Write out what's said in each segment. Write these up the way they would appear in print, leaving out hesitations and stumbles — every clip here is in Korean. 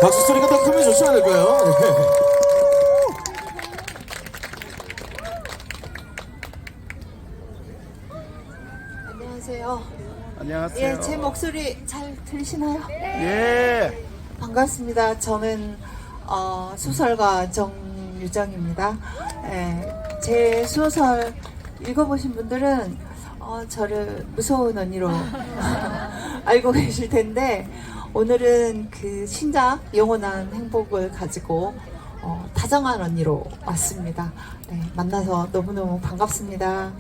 박수 소리가 더 크면 좋지 않을까요? 네. 안녕하세요. 안녕하세요. 예, 제 목소리 잘 들리시나요? 예. 반갑습니다. 저는 소설가 정유정입니다. 예, 제 소설 읽어보신 분들은 저를 무서운 언니로 알고 계실 텐데, 오늘은 그 신작 영원한 행복을 가지고 다정한 언니로 왔습니다. 네, 만나서 너무너무 반갑습니다.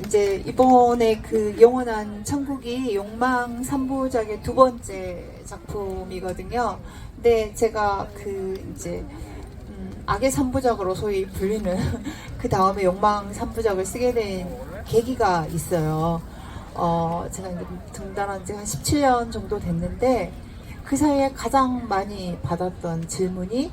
이제 이번에 그 영원한 천국이 욕망 3부작의 두 번째 작품이거든요. 근데 제가 그 이제 악의 3부작으로 소위 불리는 그 다음에 욕망 3부작을 쓰게 된 계기가 있어요. 제가 이제 등단한 지 한 17년 정도 됐는데, 그 사이에 가장 많이 받았던 질문이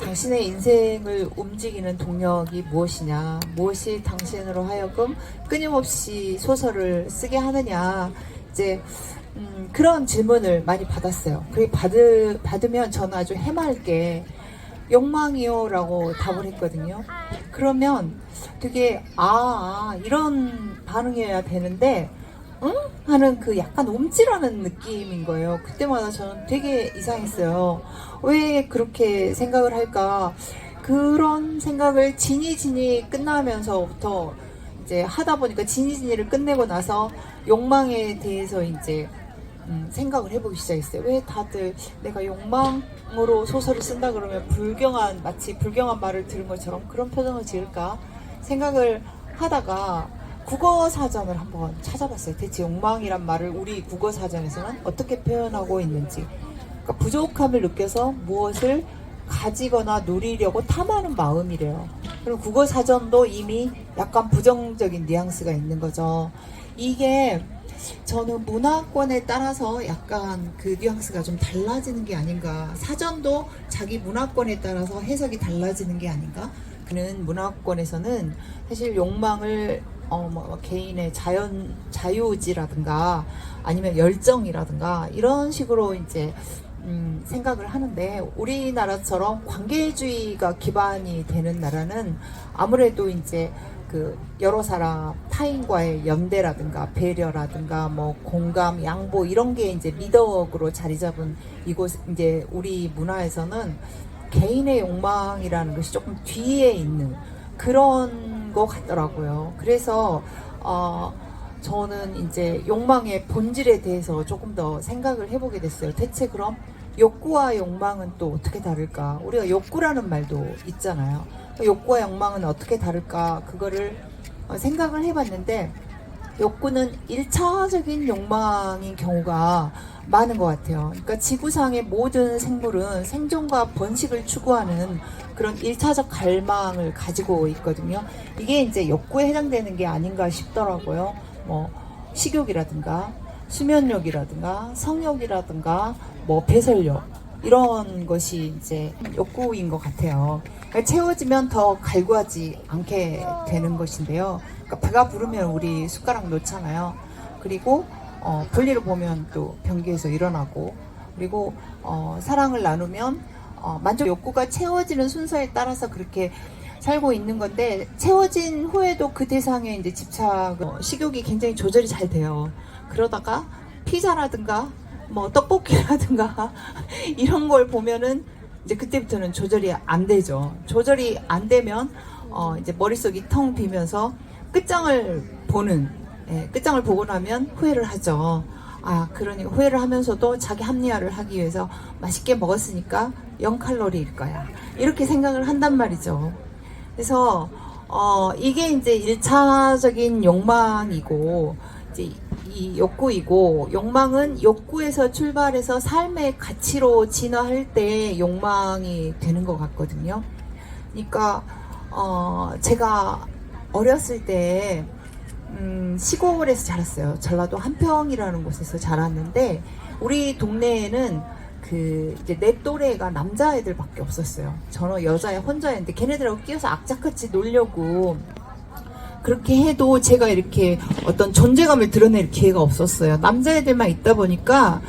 당신의 인생을 움직이는 동력이 무엇이냐, 무엇이 당신으로 하여금 끊임없이 소설을 쓰게 하느냐, 이제 그런 질문을 많이 받았어요. 그게 받으면 저는 아주 해맑게 욕망이요 라고 답을 했거든요. 그러면 되게 이런 반응이어야 되는데 응? 하는 그 약간 움찔하는 느낌인 거예요. 그때마다 저는 되게 이상했어요. 왜 그렇게 생각을 할까? 그런 생각을 지니지니 끝나면서부터 이제 하다 보니까 지니지니를 끝내고 나서 욕망에 대해서 이제 생각을 해보기 시작했어요. 왜 다들 내가 욕망으로 소설을 쓴다 그러면 마치 불경한 말을 들은 것처럼 그런 표정을 지을까 생각을 하다가 국어 사전을 한번 찾아봤어요. 대체 욕망이란 말을 우리 국어 사전에서는 어떻게 표현하고 있는지. 그러니까 부족함을 느껴서 무엇을 가지거나 누리려고 탐하는 마음이래요. 그럼 국어 사전도 이미 약간 부정적인 뉘앙스가 있는 거죠. 이게 저는 문화권에 따라서 약간 그 뉘앙스가 좀 달라지는 게 아닌가. 사전도 자기 문화권에 따라서 해석이 달라지는 게 아닌가. 그는 문화권에서는 사실 욕망을 개인의 자유의지라든가 아니면 열정이라든가 이런 식으로 이제 생각을 하는데, 우리나라처럼 관계주의가 기반이 되는 나라는 아무래도 이제 그 여러 사람 타인과의 연대라든가 배려라든가 뭐 공감, 양보 이런 게 이제 미덕으로 자리 잡은 이곳, 이제 우리 문화에서는 개인의 욕망이라는 것이 조금 뒤에 있는 그런 것 같더라고요. 그래서 저는 이제 욕망의 본질에 대해서 조금 더 생각을 해보게 됐어요. 대체 그럼 욕구와 욕망은 또 어떻게 다를까? 우리가 욕구라는 말도 있잖아요. 욕구와 욕망은 어떻게 다를까? 그거를 생각을 해봤는데, 욕구는 1차적인 욕망인 경우가 많은 것 같아요. 그러니까 지구상의 모든 생물은 생존과 번식을 추구하는 그런 1차적 갈망을 가지고 있거든요. 이게 이제 욕구에 해당되는 게 아닌가 싶더라고요. 뭐 식욕이라든가 수면욕이라든가 성욕이라든가 뭐 배설욕, 이런 것이 이제 욕구인 것 같아요. 그러니까 채워지면 더 갈구하지 않게 되는 것인데요. 그러니까 배가 부르면 우리 숟가락 놓잖아요. 그리고 볼일을 보면 또 변기에서 일어나고, 그리고 사랑을 나누면 만족 욕구가 채워지는 순서에 따라서 그렇게 살고 있는 건데, 채워진 후에도 그 대상에 이제 식욕이 굉장히 조절이 잘 돼요. 그러다가 피자라든가 뭐 떡볶이라든가 이런 걸 보면은 이제 그때부터는 조절이 안 되죠. 조절이 안 되면 이제 머릿속이 텅 비면서 끝장을 보고 나면 후회를 하죠. 그러니까 후회를 하면서도 자기 합리화를 하기 위해서 맛있게 먹었으니까 0칼로리일 거야, 이렇게 생각을 한단 말이죠. 그래서 이게 이제 1차적인 욕망이고, 이제 이 욕구이고, 욕망은 욕구에서 출발해서 삶의 가치로 진화할 때 욕망이 되는 것 같거든요. 그러니까 제가 어렸을 때 시골에서 자랐어요. 전라도 한평이라는 곳에서 자랐는데, 우리 동네에는 그 이제 내 또래가 남자애들밖에 없었어요. 저는 여자애 혼자였는데 걔네들하고 끼어서 악착같이 놀려고 그렇게 해도 제가 이렇게 어떤 존재감을 드러낼 기회가 없었어요. 남자애들만 있다 보니까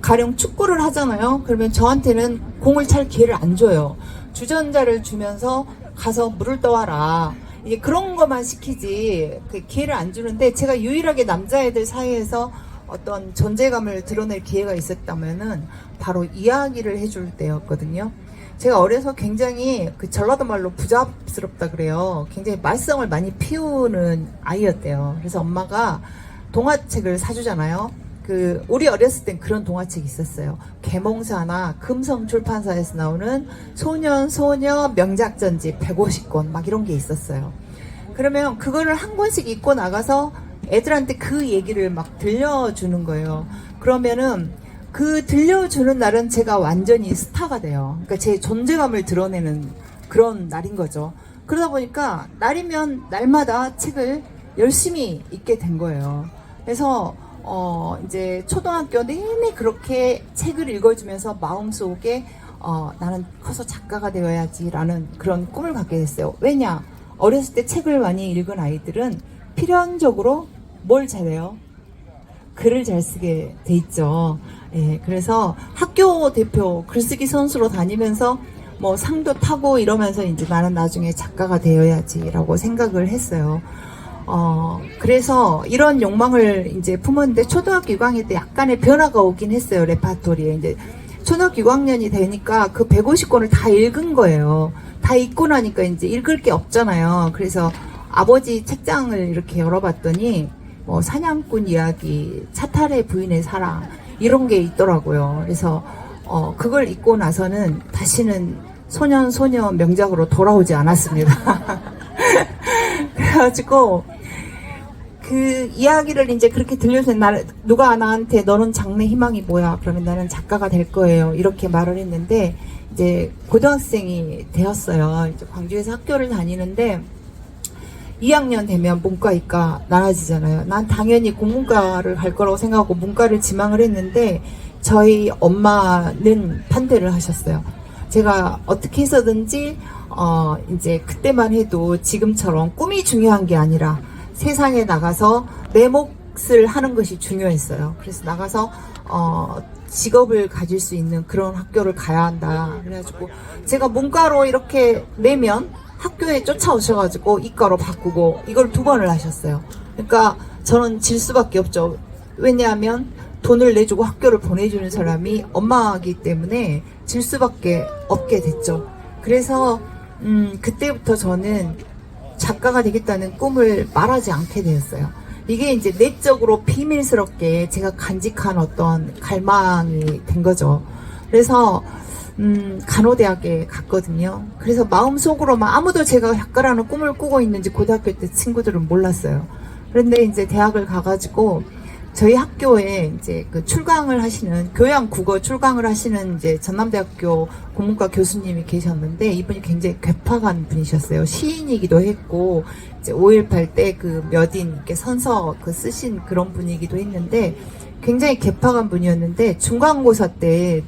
가령 축구를 하잖아요. 그러면 저한테는 공을 찰 기회를 안 줘요. 주전자를 주면서 가서 물을 떠와라. 이제 그런 것만 시키지 그 기회를 안 주는데, 제가 유일하게 남자애들 사이에서 어떤 존재감을 드러낼 기회가 있었다면은 바로 이야기를 해줄 때였거든요. 제가 어려서 굉장히 그 전라도 말로 부잡스럽다 그래요. 굉장히 말썽을 많이 피우는 아이였대요. 그래서 엄마가 동화책을 사주잖아요. 우리 어렸을 땐 그런 동화책이 있었어요. 계몽사나 금성출판사에서 나오는 소년, 소녀, 명작전집 150권 막 이런 게 있었어요. 그러면 그거를 한 권씩 읽고 나가서 애들한테 그 얘기를 막 들려주는 거예요. 그러면은 그 들려주는 날은 제가 완전히 스타가 돼요. 그러니까 제 존재감을 드러내는 그런 날인 거죠. 그러다 보니까 날이면 날마다 책을 열심히 읽게 된 거예요. 그래서 이제 초등학교 내내 그렇게 책을 읽어주면서 마음속에 나는 커서 작가가 되어야지라는 그런 꿈을 갖게 됐어요. 왜냐? 어렸을 때 책을 많이 읽은 아이들은 필연적으로 뭘 잘해요? 글을 잘 쓰게 돼 있죠. 예, 그래서 학교 대표 글쓰기 선수로 다니면서 뭐 상도 타고 이러면서 이제 나는 나중에 작가가 되어야지라고 생각을 했어요. 그래서 이런 욕망을 이제 품었는데 초등학교 6학년 때 약간의 변화가 오긴 했어요. 레파토리에. 이제 초등학교 6학년이 되니까 그 150권을 다 읽은 거예요. 다 읽고 나니까 이제 읽을 게 없잖아요. 그래서 아버지 책장을 이렇게 열어봤더니 뭐 사냥꾼 이야기, 차탈의 부인의 사랑 이런 게 있더라고요. 그래서 그걸 읽고 나서는 다시는 소년 소녀 명작으로 돌아오지 않았습니다. 그래가지고 그 이야기를 이제 그렇게 들려서 누가 나한테 너는 장래 희망이 뭐야? 그러면 나는 작가가 될 거예요. 이렇게 말을 했는데 이제 고등학생이 되었어요. 이제 광주에서 학교를 다니는데 2학년 되면 문과, 이과 나눠지잖아요. 난 당연히 공문과를 갈 거라고 생각하고 문과를 지망을 했는데 저희 엄마는 반대를 하셨어요. 제가 어떻게 해서든지 이제 그때만 해도 지금처럼 꿈이 중요한 게 아니라 세상에 나가서 내 몫을 하는 것이 중요했어요. 그래서 나가서 직업을 가질 수 있는 그런 학교를 가야 한다. 그래가지고 제가 문과로 이렇게 내면 학교에 쫓아오셔가지고 이과로 바꾸고 이걸 2번을 하셨어요. 그러니까 저는 질 수밖에 없죠. 왜냐하면 돈을 내주고 학교를 보내주는 사람이 엄마이기 때문에 질 수밖에 없게 됐죠. 그래서 그때부터 저는 작가가 되겠다는 꿈을 말하지 않게 되었어요. 이게 이제 내적으로 비밀스럽게 제가 간직한 어떤 갈망이 된 거죠. 그래서 간호대학에 갔거든요. 그래서 마음속으로만 아무도 제가 작가라는 꿈을 꾸고 있는지 고등학교 때 친구들은 몰랐어요. 그런데 이제 대학을 가가지고 저희 학교에 이제 그 출강을 하시는 교양 국어 출강을 하시는 이제 전남대학교 국문과 교수님이 계셨는데 이분이 굉장히 괴팍한 분이셨어요. 시인이기도 했고 이제 5.18 때 그 몇인 이렇게 선서 그 쓰신 그런 분이기도 했는데 굉장히 괴팍한 분이었는데 중간고사 때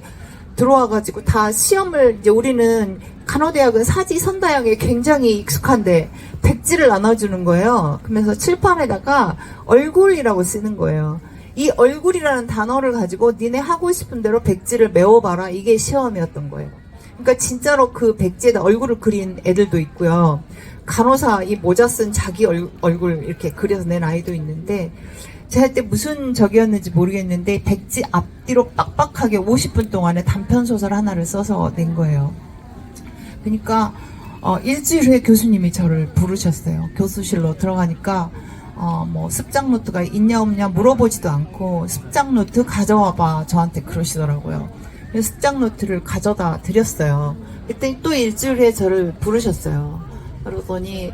들어와가지고 다 시험을 이제 우리는 간호대학은 사지 선다형에 굉장히 익숙한데 백지를 나눠주는 거예요. 그러면서 칠판에다가 얼굴이라고 쓰는 거예요. 이 얼굴이라는 단어를 가지고 니네 하고 싶은 대로 백지를 메워봐라. 이게 시험이었던 거예요. 그러니까 진짜로 그 백지에다 얼굴을 그린 애들도 있고요. 간호사 이 모자 쓴 자기 얼굴 이렇게 그려서 낸 아이도 있는데 제가 그때 무슨 적이었는지 모르겠는데 백지 앞뒤로 빡빡하게 50분 동안에 단편소설 하나를 써서 낸 거예요. 그러니까 일주일 후에 교수님이 저를 부르셨어요. 교수실로 들어가니까 뭐 습작 노트가 있냐 없냐 물어보지도 않고 습작 노트 가져와봐 저한테 그러시더라고요. 그래서 습작 노트를 가져다 드렸어요. 그때 또 일주일 후에 저를 부르셨어요. 그러더니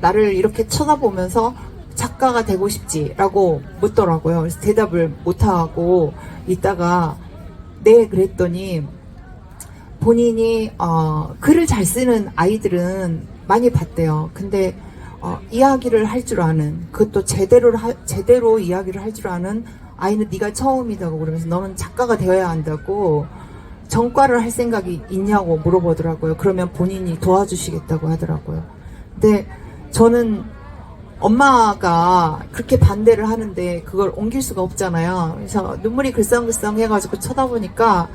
나를 이렇게 쳐다보면서 작가가 되고 싶지라고 묻더라고요. 그래서 대답을 못하고 있다가 네 그랬더니 본인이 글을 잘 쓰는 아이들은 많이 봤대요. 근데 이야기를 할 줄 아는 그것도 제대로 이야기를 할 줄 아는 아이는 네가 처음이다고 그러면서 너는 작가가 되어야 한다고 전과를 할 생각이 있냐고 물어보더라고요. 그러면 본인이 도와주시겠다고 하더라고요. 근데 저는 엄마가 그렇게 반대를 하는데 그걸 옮길 수가 없잖아요. 그래서 눈물이 글썽글썽 해가지고 쳐다보니까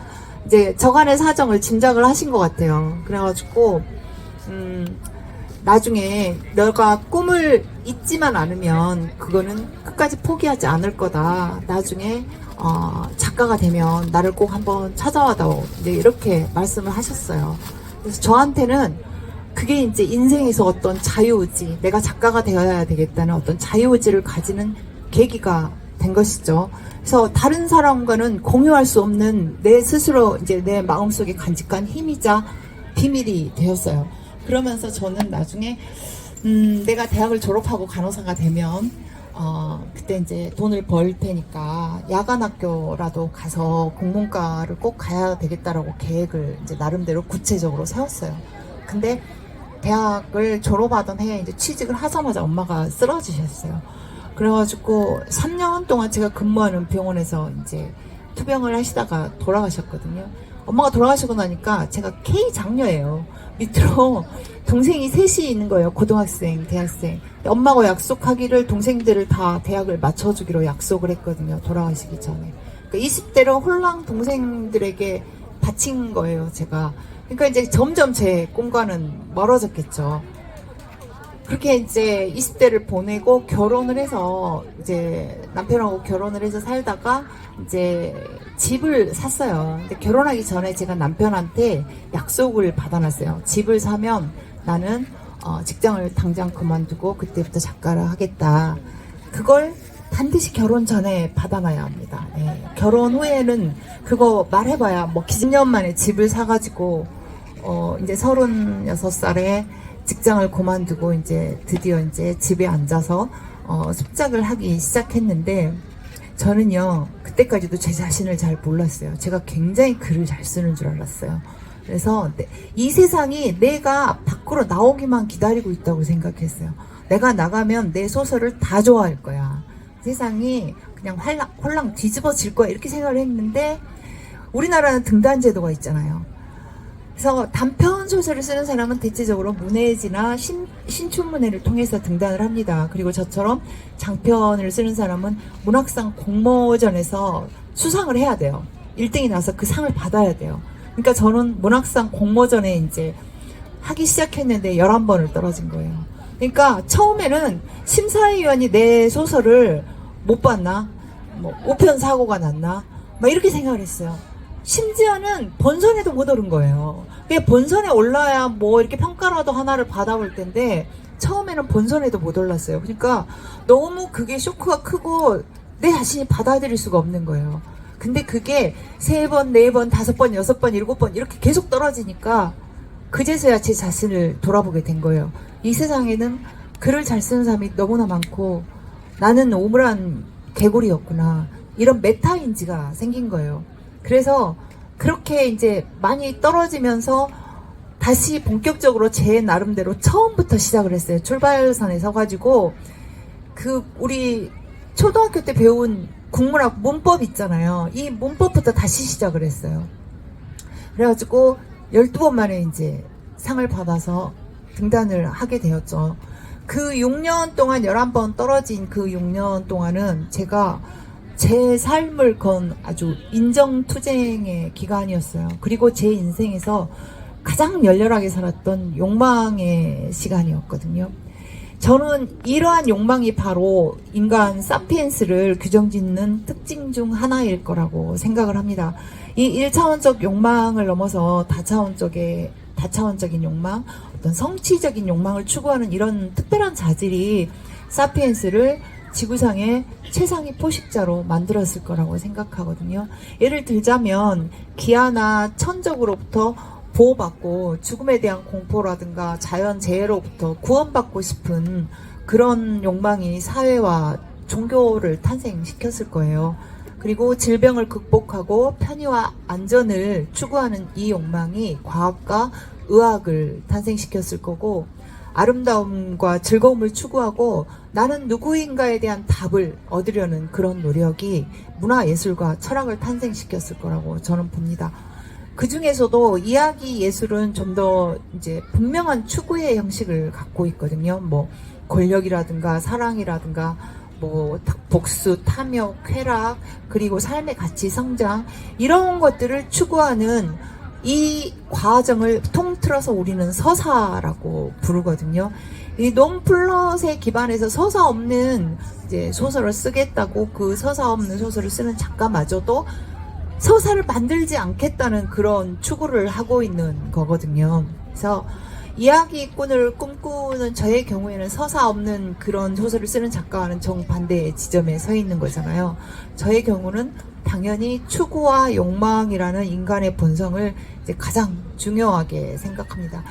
이제 저간의 사정을 짐작을 하신 것 같아요. 그래가지고 나중에 너가 꿈을 잊지만 않으면 그거는 끝까지 포기하지 않을 거다. 나중에 작가가 되면 나를 꼭 한번 찾아와다오. 이제 이렇게 말씀을 하셨어요. 그래서 저한테는 그게 이제 인생에서 어떤 자유의지, 내가 작가가 되어야 되겠다는 어떤 자유의지를 가지는 계기가 된 것이죠. 그래서 다른 사람과는 공유할 수 없는 내 스스로 이제 내 마음속에 간직한 힘이자 비밀이 되었어요. 그러면서 저는 나중에 내가 대학을 졸업하고 간호사가 되면 그때 이제 돈을 벌 테니까 야간 학교라도 가서 국문과를 꼭 가야 되겠다라고 계획을 이제 나름대로 구체적으로 세웠어요. 근데 대학을 졸업하던 해에 이제 취직을 하자마자 엄마가 쓰러지셨어요. 그래가지고 3년 동안 제가 근무하는 병원에서 이제 투병을 하시다가 돌아가셨거든요. 엄마가 돌아가시고 나니까 제가 K 장녀예요. 밑으로 동생이 셋이 있는 거예요. 고등학생, 대학생. 엄마가 약속하기를 동생들을 다 대학을 맞춰주기로 약속을 했거든요. 돌아가시기 전에. 그러니까 20대로 홀랑 동생들에게 바친 거예요, 제가. 그러니까 이제 점점 제 꿈과는 멀어졌겠죠. 그렇게 이제 20대를 보내고 결혼을 해서 이제 남편하고 결혼을 해서 살다가 이제 집을 샀어요. 근데 결혼하기 전에 제가 남편한테 약속을 받아놨어요. 집을 사면 나는 직장을 당장 그만두고 그때부터 작가를 하겠다. 그걸 반드시 결혼 전에 받아놔야 합니다. 네. 결혼 후에는 그거 말해봐야 뭐 10년 만에 집을 사가지고 이제 36살에 직장을 그만두고 이제 드디어 이제 집에 앉아서 숙작을 하기 시작했는데 저는요 그때까지도 제 자신을 잘 몰랐어요. 제가 굉장히 글을 잘 쓰는 줄 알았어요. 그래서 이 세상이 내가 밖으로 나오기만 기다리고 있다고 생각했어요. 내가 나가면 내 소설을 다 좋아할 거야. 세상이 그냥 홀랑 뒤집어질 거야 이렇게 생각을 했는데 우리나라는 등단제도가 있잖아요. 그래서 단편 소설을 쓰는 사람은 대체적으로 문해지나 신춘문예를 통해서 등단을 합니다. 그리고 저처럼 장편을 쓰는 사람은 문학상 공모전에서 수상을 해야 돼요. 1등이 나서 그 상을 받아야 돼요. 그러니까 저는 문학상 공모전에 이제 하기 시작했는데 11번을 떨어진 거예요. 그러니까 처음에는 심사위원이 내 소설을 못 봤나? 뭐 우편 사고가 났나? 막 이렇게 생각을 했어요. 심지어는 본선에도 못 오른 거예요. 그게 본선에 올라야 뭐 이렇게 평가라도 하나를 받아볼 텐데 처음에는 본선에도 못 올랐어요. 그러니까 너무 그게 쇼크가 크고 내 자신이 받아들일 수가 없는 거예요. 근데 그게 3번, 4번, 5번, 6번, 7번 이렇게 계속 떨어지니까 그제서야 제 자신을 돌아보게 된 거예요. 이 세상에는 글을 잘 쓰는 사람이 너무나 많고 나는 오물한 개구리였구나. 이런 메타인지가 생긴 거예요. 그래서 그렇게 이제 많이 떨어지면서 다시 본격적으로 제 나름대로 처음부터 시작을 했어요. 출발선에 서가지고 우리 초등학교 때 배운 국문학 문법 있잖아요. 이 문법부터 다시 시작을 했어요. 그래가지고 12번 만에 이제 상을 받아서 등단을 하게 되었죠. 그 6년 동안 11번 떨어진 그 6년 동안은 제가 제 삶을 건 아주 인정투쟁의 기간이었어요. 그리고 제 인생에서 가장 열렬하게 살았던 욕망의 시간이었거든요. 저는 이러한 욕망이 바로 인간 사피엔스를 규정짓는 특징 중 하나일 거라고 생각을 합니다. 이 1차원적 욕망을 넘어서 다차원적인 욕망, 어떤 성취적인 욕망을 추구하는 이런 특별한 자질이 사피엔스를 지구상의 최상위 포식자로 만들었을 거라고 생각하거든요. 예를 들자면 기아나 천적으로부터 보호받고 죽음에 대한 공포라든가 자연재해로부터 구원받고 싶은 그런 욕망이 사회와 종교를 탄생시켰을 거예요. 그리고 질병을 극복하고 편의와 안전을 추구하는 이 욕망이 과학과 의학을 탄생시켰을 거고 아름다움과 즐거움을 추구하고 나는 누구인가에 대한 답을 얻으려는 그런 노력이 문화예술과 철학을 탄생시켰을 거라고 저는 봅니다. 그 중에서도 이야기 예술은 좀 더 이제 분명한 추구의 형식을 갖고 있거든요. 뭐 권력이라든가 사랑이라든가 뭐 복수, 탐욕, 쾌락, 그리고 삶의 가치 성장 이런 것들을 추구하는 이 과정을 통틀어서 우리는 서사라고 부르거든요. 이 논플롯에 기반해서 서사 없는 이제 소설을 쓰겠다고 그 서사 없는 소설을 쓰는 작가마저도 서사를 만들지 않겠다는 그런 추구를 하고 있는 거거든요. 그래서 이야기꾼을 꿈꾸는 저의 경우에는 서사 없는 그런 소설을 쓰는 작가와는 정반대의 지점에 서 있는 거잖아요. 저의 경우는 당연히 추구와 욕망이라는 인간의 본성을 이제 가장 중요하게 생각합니다.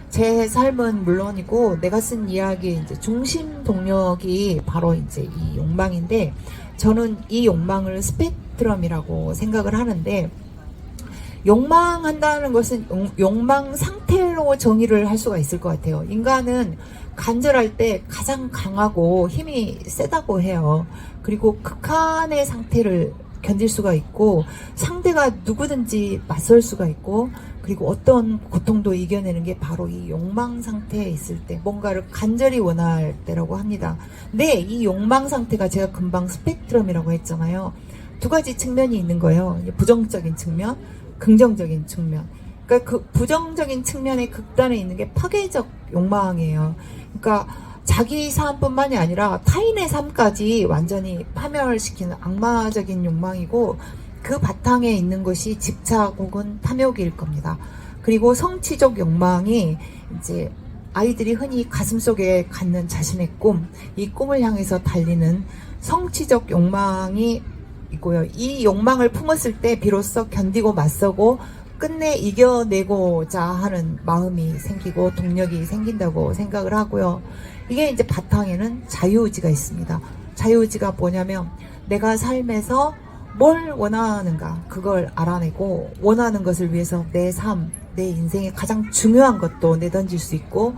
제 삶은 물론이고 내가 쓴 이야기의 이제 중심 동력이 바로 이제 이 욕망인데 저는 이 욕망을 스펙트럼이라고 생각을 하는데 욕망한다는 것은 욕망 상태로 정의를 할 수가 있을 것 같아요. 인간은 간절할 때 가장 강하고 힘이 세다고 해요. 그리고 극한의 상태를 견딜 수가 있고 상대가 누구든지 맞설 수가 있고 그리고 어떤 고통도 이겨내는 게 바로 이 욕망 상태에 있을 때 뭔가를 간절히 원할 때라고 합니다. 근데 이 욕망 상태가 제가 금방 스펙트럼이라고 했잖아요. 두 가지 측면이 있는 거예요. 부정적인 측면, 긍정적인 측면. 그러니까 그 부정적인 측면의 극단에 있는 게 파괴적 욕망이에요. 그러니까 자기 삶뿐만이 아니라 타인의 삶까지 완전히 파멸시키는 악마적인 욕망이고 그 바탕에 있는 것이 집착 혹은 탐욕일 겁니다. 그리고 성취적 욕망이 이제 아이들이 흔히 가슴속에 갖는 자신의 꿈, 이 꿈을 향해서 달리는 성취적 욕망이 있고요. 이 욕망을 품었을 때 비로소 견디고 맞서고 끝내 이겨내고자 하는 마음이 생기고 동력이 생긴다고 생각을 하고요. 이게 이제 바탕에는 자유의지가 있습니다. 자유의지가 뭐냐면 내가 삶에서 뭘 원하는가 그걸 알아내고 원하는 것을 위해서 내 삶, 내 인생의 가장 중요한 것도 내던질 수 있고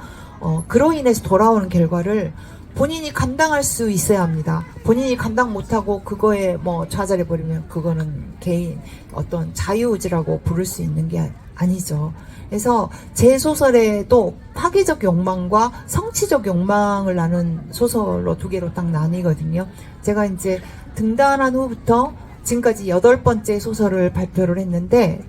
그로 인해서 돌아오는 결과를 본인이 감당할 수 있어야 합니다. 본인이 감당 못하고 그거에 뭐 좌절해버리면 그거는 개인 어떤 자유의지라고 부를 수 있는 게 아니죠. 그래서 제 소설에도 파괴적 욕망과 성취적 욕망을 나눈 소설로 두 개로 딱 나뉘거든요. 제가 이제 등단한 후부터 지금까지 8번째 소설을 발표를 했는데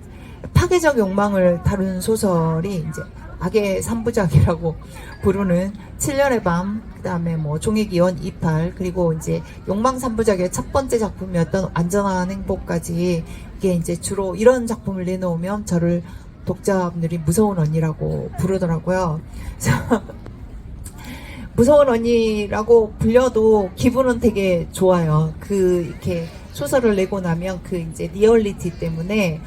파괴적 욕망을 다룬 소설이 이제 악의 3부작이라고 부르는 7년의 밤, 그 다음에 뭐 종의기원 28, 그리고 이제 욕망 3부작의 첫 번째 작품이었던 안전한 행복까지 이게 이제 주로 이런 작품을 내놓으면 저를 독자분들이 무서운 언니라고 부르더라고요. 그래서 무서운 언니라고 불려도 기분은 되게 좋아요. 이렇게 소설을 내고 나면 그 이제 리얼리티 때문에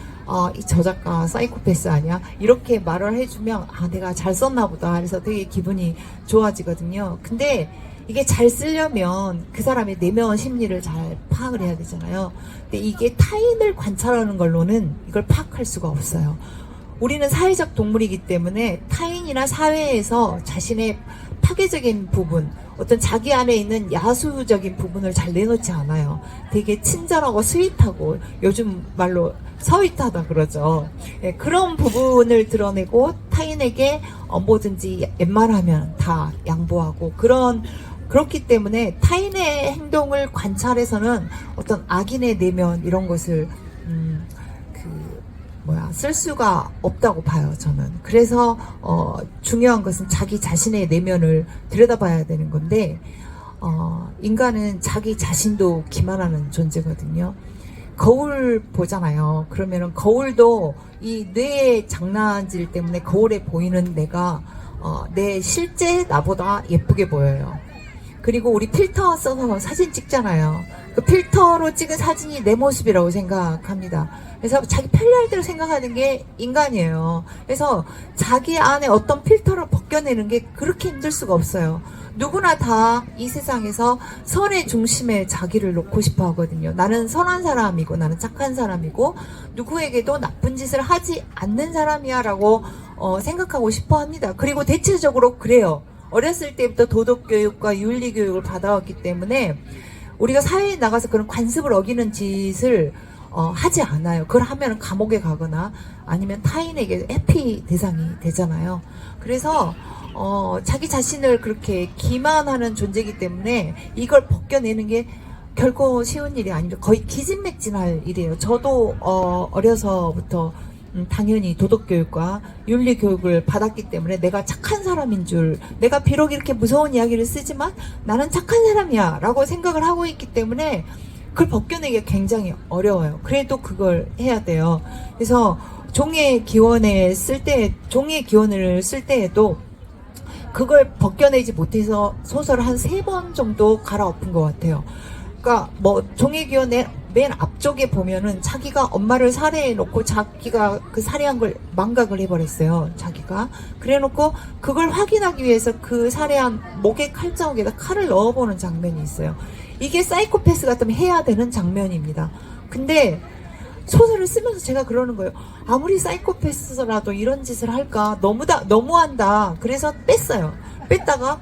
이 저작가 사이코패스 아니야? 이렇게 말을 해주면 내가 잘 썼나 보다. 그래서 되게 기분이 좋아지거든요. 근데 이게 잘 쓰려면 그 사람의 내면 심리를 잘 파악을 해야 되잖아요. 근데 이게 타인을 관찰하는 걸로는 이걸 파악할 수가 없어요. 우리는 사회적 동물이기 때문에 타인이나 사회에서 자신의 파괴적인 부분, 어떤 자기 안에 있는 야수적인 부분을 잘 내놓지 않아요. 되게 친절하고 스윗하고 요즘 말로 서윗하다 그러죠. 그런 부분을 드러내고 타인에게 뭐든지 웬만하면 다 양보하고 그렇기 때문에 타인의 행동을 관찰해서는 어떤 악인의 내면 이런 것을 쓸 수가 없다고 봐요, 저는. 그래서 중요한 것은 자기 자신의 내면을 들여다봐야 되는 건데 인간은 자기 자신도 기만하는 존재거든요. 거울 보잖아요. 그러면은 거울도 이 뇌의 장난질 때문에 거울에 보이는 내가 내 실제 나보다 예쁘게 보여요. 그리고 우리 필터 써서 사진 찍잖아요. 그 필터로 찍은 사진이 내 모습이라고 생각합니다. 그래서 자기 편리할 대로 생각하는 게 인간이에요. 그래서 자기 안에 어떤 필터를 벗겨내는 게 그렇게 힘들 수가 없어요. 누구나 다 이 세상에서 선의 중심에 자기를 놓고 싶어 하거든요. 나는 선한 사람이고 나는 착한 사람이고 누구에게도 나쁜 짓을 하지 않는 사람이야 라고 생각하고 싶어 합니다. 그리고 대체적으로 그래요. 어렸을 때부터 도덕교육과 윤리교육을 받아왔기 때문에 우리가 사회에 나가서 그런 관습을 어기는 짓을 하지 않아요. 그걸 하면 감옥에 가거나 아니면 타인에게 회피 대상이 되잖아요. 그래서 자기 자신을 그렇게 기만하는 존재이기 때문에 이걸 벗겨내는 게 결코 쉬운 일이 아닙니다. 거의 기진맥진할 일이에요. 저도 어려서부터 당연히 도덕교육과 윤리교육을 받았기 때문에 내가 착한 사람인 줄, 내가 비록 이렇게 무서운 이야기를 쓰지만 나는 착한 사람이야 라고 생각을 하고 있기 때문에 그걸 벗겨내기가 굉장히 어려워요. 그래도 그걸 해야 돼요. 그래서 종의 기원을 쓸 때에도 그걸 벗겨내지 못해서 소설을 한 3번 정도 갈아엎은 것 같아요. 그러니까 뭐 종의 기원의 맨 앞쪽에 보면은 자기가 엄마를 살해해 놓고 자기가 그 살해한 걸 망각을 해버렸어요. 자기가 그래놓고 그걸 확인하기 위해서 그 살해한 목의 칼자국에다 칼을 넣어보는 장면이 있어요. 이게 사이코패스 같으면 해야 되는 장면입니다. 근데 소설을 쓰면서 제가 그러는 거예요. 아무리 사이코패스라도 이런 짓을 할까? 너무한다. 그래서 뺐어요. 뺐다가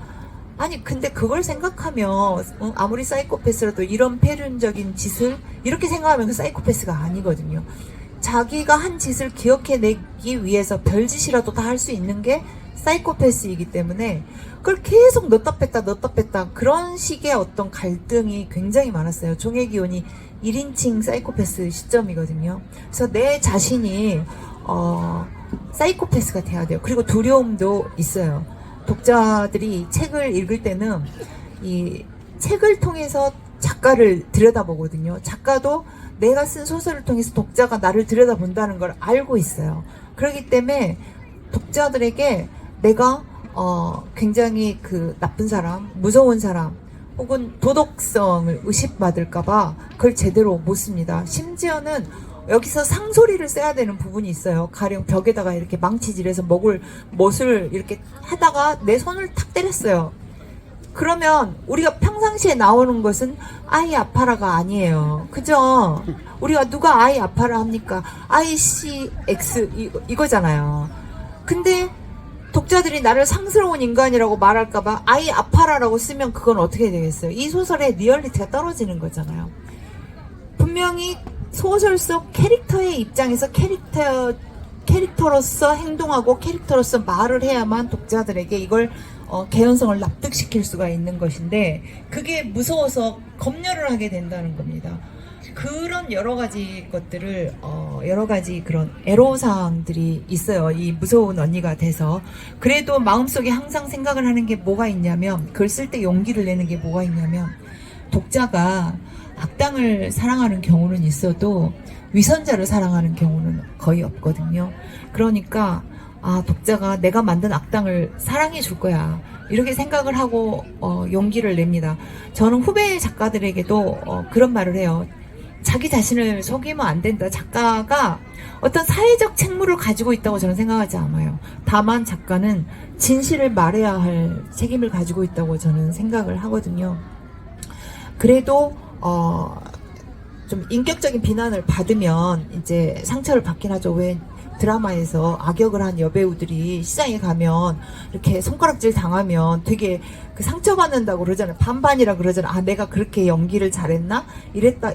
아니 근데 그걸 생각하면 아무리 사이코패스라도 이런 폐륜적인 짓을 이렇게 생각하면 그 사이코패스가 아니거든요. 자기가 한 짓을 기억해내기 위해서 별짓이라도 다 할 수 있는 게 사이코패스이기 때문에 그걸 계속 넣었다 뺐다 그런 식의 어떤 갈등이 굉장히 많았어요. 종의 기원이 1인칭 사이코패스 시점이거든요. 그래서 내 자신이 사이코패스가 돼야 돼요. 그리고 두려움도 있어요. 독자들이 책을 읽을 때는 이 책을 통해서 작가를 들여다보거든요. 작가도 내가 쓴 소설을 통해서 독자가 나를 들여다본다는 걸 알고 있어요. 그렇기 때문에 독자들에게 내가 굉장히 그 나쁜 사람, 무서운 사람 혹은 도덕성을 의심받을까봐 그걸 제대로 못 씁니다. 심지어는 여기서 상소리를 써야 되는 부분이 있어요. 가령 벽에다가 이렇게 망치질해서 못을 이렇게 하다가 내 손을 탁 때렸어요. 그러면 우리가 평상시에 나오는 것은 아이 아파라가 아니에요. 그죠? 우리가 누가 아이 아파라 합니까? ICX 이거잖아요. 근데 독자들이 나를 상스러운 인간이라고 말할까봐 아이 아파라라고 쓰면 그건 어떻게 되겠어요? 이 소설의 리얼리티가 떨어지는 거잖아요. 분명히 소설 속 캐릭터의 입장에서 캐릭터로서 행동하고 캐릭터로서 말을 해야만 독자들에게 이걸 개연성을 납득시킬 수가 있는 것인데 그게 무서워서 검열을 하게 된다는 겁니다. 그런 여러 가지 것들을 여러 가지 그런 애로사항들이 있어요. 이 무서운 언니가 돼서. 그래도 마음속에 항상 생각을 하는 게 뭐가 있냐면, 글 쓸 때 용기를 내는 게 뭐가 있냐면, 독자가 악당을 사랑하는 경우는 있어도 위선자를 사랑하는 경우는 거의 없거든요. 그러니까 독자가 내가 만든 악당을 사랑해 줄 거야 이렇게 생각을 하고 용기를 냅니다. 저는 후배 작가들에게도 그런 말을 해요. 자기 자신을 속이면 안 된다. 작가가 어떤 사회적 책무를 가지고 있다고 저는 생각하지 않아요. 다만 작가는 진실을 말해야 할 책임을 가지고 있다고 저는 생각을 하거든요. 그래도 좀 인격적인 비난을 받으면 이제 상처를 받긴 하죠. 왜 드라마에서 악역을 한 여배우들이 시장에 가면 이렇게 손가락질 당하면 되게 그 상처받는다고 그러잖아요. 반반이라 그러잖아요. 내가 그렇게 연기를 잘했나?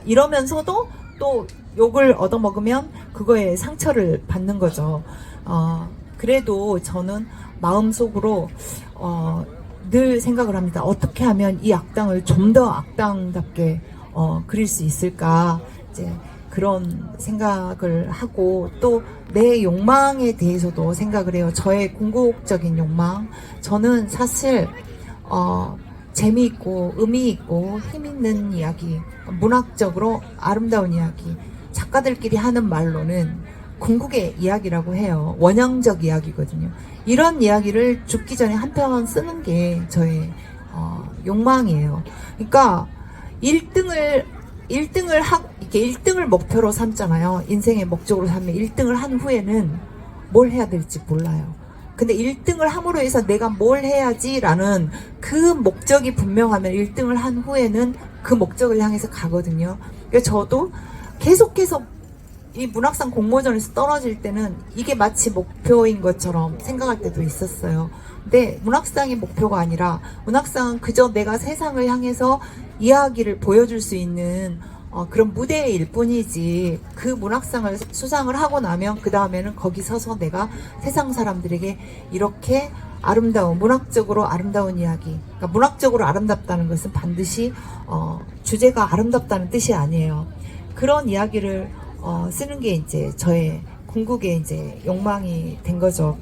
이러면서도 또 욕을 얻어먹으면 그거에 상처를 받는 거죠. 그래도 저는 마음속으로 늘 생각을 합니다. 어떻게 하면 이 악당을 좀 더 악당답게 그릴 수 있을까? 이제 그런 생각을 하고 또 내 욕망에 대해서도 생각을 해요. 저의 궁극적인 욕망. 저는 사실 재미있고 의미있고 힘있는 이야기, 문학적으로 아름다운 이야기, 작가들끼리 하는 말로는 궁극의 이야기라고 해요. 원형적 이야기거든요. 이런 이야기를 죽기 전에 한 편 쓰는 게 저의 욕망이에요. 그러니까 1등을 목표로 삼잖아요. 인생의 목적으로 삼면 1등을 한 후에는 뭘 해야 될지 몰라요. 근데 1등을 함으로 해서 내가 뭘 해야지라는 그 목적이 분명하면 1등을 한 후에는 그 목적을 향해서 가거든요. 그러니까 저도 계속해서 이 문학상 공모전에서 떨어질 때는 이게 마치 목표인 것처럼 생각할 때도 있었어요. 근데 문학상이 목표가 아니라 문학상은 그저 내가 세상을 향해서 이야기를 보여줄 수 있는 그런 무대일 뿐이지, 그 문학상을 수상을 하고 나면 그 다음에는 거기 서서 내가 세상 사람들에게 이렇게 아름다운, 문학적으로 아름다운 이야기. 그러니까 문학적으로 아름답다는 것은 반드시 주제가 아름답다는 뜻이 아니에요. 그런 이야기를 쓰는 게 이제 저의 궁극의 이제 욕망이 된 거죠.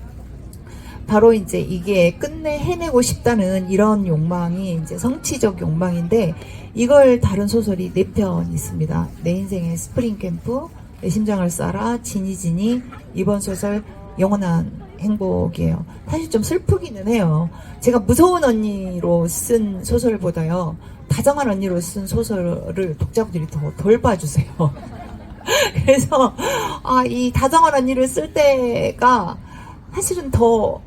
바로 이제 이게 끝내 해내고 싶다는 이런 욕망이 이제 성취적 욕망인데, 이걸 다룬 소설이 4편 있습니다. 내 인생의 스프링 캠프, 내 심장을 쏴라, 지니, 이번 소설 영원한 행복이에요. 사실 좀 슬프기는 해요. 제가 무서운 언니로 쓴 소설보다요, 다정한 언니로 쓴 소설을 독자분들이 더 덜 봐주세요. 그래서 이 다정한 언니를 쓸 때가 사실은 더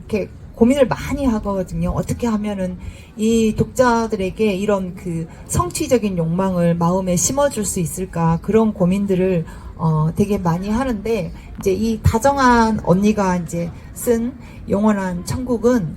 이렇게 고민을 많이 하거든요. 어떻게 하면은 이 독자들에게 이런 그 성취적인 욕망을 마음에 심어줄 수 있을까, 그런 고민들을 되게 많이 하는데, 이제 이 다정한 언니가 이제 쓴 영원한 천국은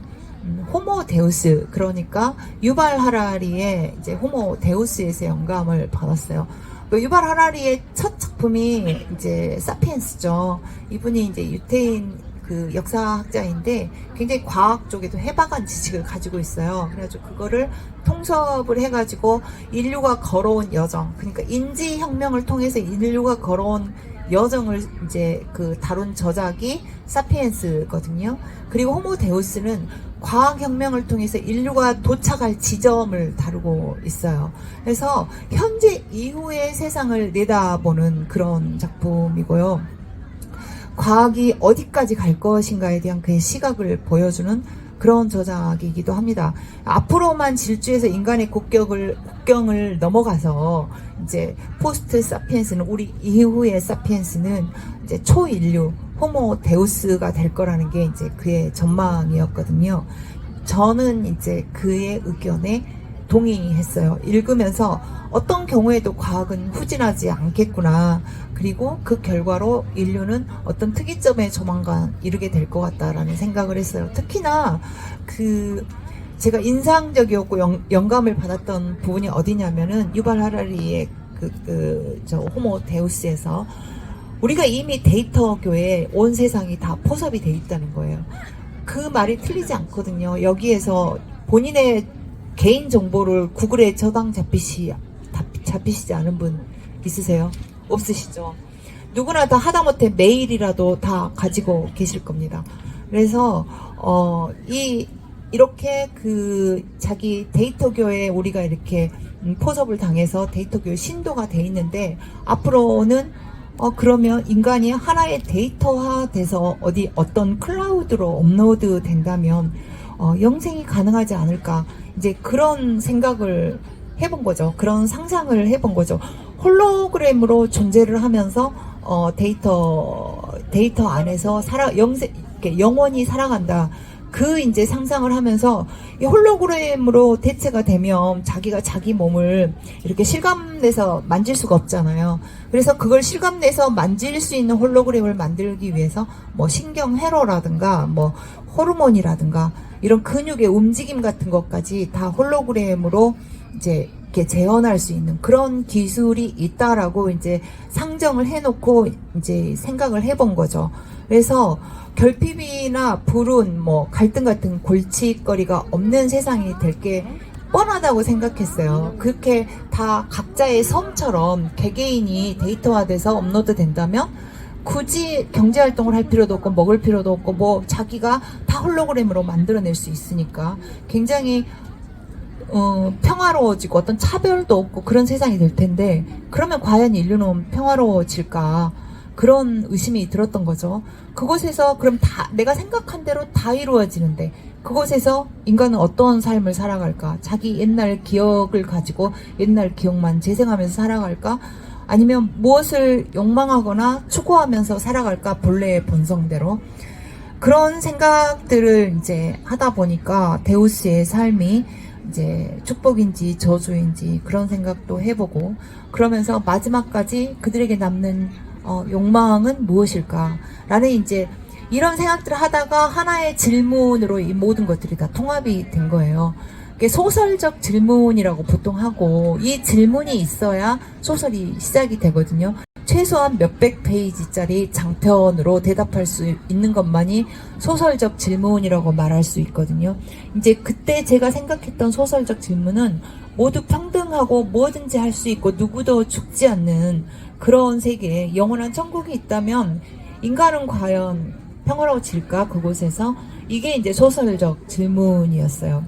호모 데우스, 그러니까 유발 하라리의 이제 호모 데우스에서 영감을 받았어요. 유발 하라리의 첫 작품이 이제 사피엔스죠. 이분이 이제 유태인 그 역사학자인데 굉장히 과학 쪽에도 해박한 지식을 가지고 있어요. 그래가지고 그거를 통섭을 해가지고 인류가 걸어온 여정, 그러니까 인지혁명을 통해서 인류가 걸어온 여정을 이제 그 다룬 저작이 사피엔스거든요. 그리고 호모 데우스는 과학혁명을 통해서 인류가 도착할 지점을 다루고 있어요. 그래서 현재 이후의 세상을 내다보는 그런 작품이고요. 과학이 어디까지 갈 것인가에 대한 그의 시각을 보여주는 그런 저작이기도 합니다. 앞으로만 질주해서 인간의 국경을 넘어가서 이제 포스트 사피엔스는, 우리 이후의 사피엔스는 이제 초인류, 호모 데우스가 될 거라는 게 이제 그의 전망이었거든요. 저는 이제 그의 의견에 동의했어요. 읽으면서 어떤 경우에도 과학은 후진하지 않겠구나. 그리고 그 결과로 인류는 어떤 특이점에 조만간 이르게 될 것 같다라는 생각을 했어요. 특히나 제가 인상적이었고 영감을 받았던 부분이 어디냐면은 유발 하라리의 호모 데우스에서 우리가 이미 데이터 교회에 온 세상이 다 포섭이 돼 있다는 거예요. 그 말이 틀리지 않거든요. 여기에서 본인의 개인 정보를 구글에 저당 잡히시지 않은 분 있으세요? 없으시죠? 누구나 다 하다못해 메일이라도 다 가지고 계실 겁니다. 그래서 이렇게 자기 데이터 교회에 우리가 이렇게 포섭을 당해서 데이터 교회 신도가 돼 있는데, 앞으로는 그러면 인간이 하나의 데이터화 돼서 어떤 클라우드로 업로드 된다면 영생이 가능하지 않을까, 이제 그런 생각을 해본 거죠. 그런 상상을 해본 거죠. 홀로그램으로 존재를 하면서 데이터 안에서 영원히 살아간다. 그 이제 상상을 하면서 이 홀로그램으로 대체가 되면 자기가 자기 몸을 이렇게 실감내서 만질 수가 없잖아요. 그래서 그걸 실감내서 만질 수 있는 홀로그램을 만들기 위해서 뭐 신경 회로라든가 뭐 호르몬이라든가 이런 근육의 움직임 같은 것까지 다 홀로그램으로 이제 이렇게 재현할 수 있는 그런 기술이 있다라고 이제 상정을 해놓고 이제 생각을 해본 거죠. 그래서 결핍이나 불운, 뭐 갈등 같은 골칫거리가 없는 세상이 될 게 뻔하다고 생각했어요. 그렇게 다 각자의 섬처럼 개개인이 데이터화돼서 업로드 된다면 굳이 경제활동을 할 필요도 없고 먹을 필요도 없고 뭐 자기가 다 홀로그램으로 만들어낼 수 있으니까 굉장히 평화로워지고 어떤 차별도 없고 그런 세상이 될 텐데, 그러면 과연 인류는 평화로워질까, 그런 의심이 들었던 거죠. 그곳에서 그럼 내가 생각한 대로 다 이루어지는데 그곳에서 인간은 어떤 삶을 살아갈까? 자기 옛날 기억을 가지고 옛날 기억만 재생하면서 살아갈까? 아니면 무엇을 욕망하거나 추구하면서 살아갈까? 본래의 본성대로. 그런 생각들을 이제 하다 보니까 데우스의 삶이 이제 축복인지 저주인지 그런 생각도 해보고, 그러면서 마지막까지 그들에게 남는 욕망은 무엇일까? 라는 이제 이런 생각들을 하다가 하나의 질문으로 이 모든 것들이 다 통합이 된 거예요. 소설적 질문이라고 보통 하고, 이 질문이 있어야 소설이 시작이 되거든요. 최소한 몇백 페이지짜리 장편으로 대답할 수 있는 것만이 소설적 질문이라고 말할 수 있거든요. 이제 그때 제가 생각했던 소설적 질문은 모두 평등하고 뭐든지 할 수 있고 누구도 죽지 않는 그런 세계에 영원한 천국이 있다면 인간은 과연 평화로워질까 그곳에서? 이게 이제 소설적 질문이었어요.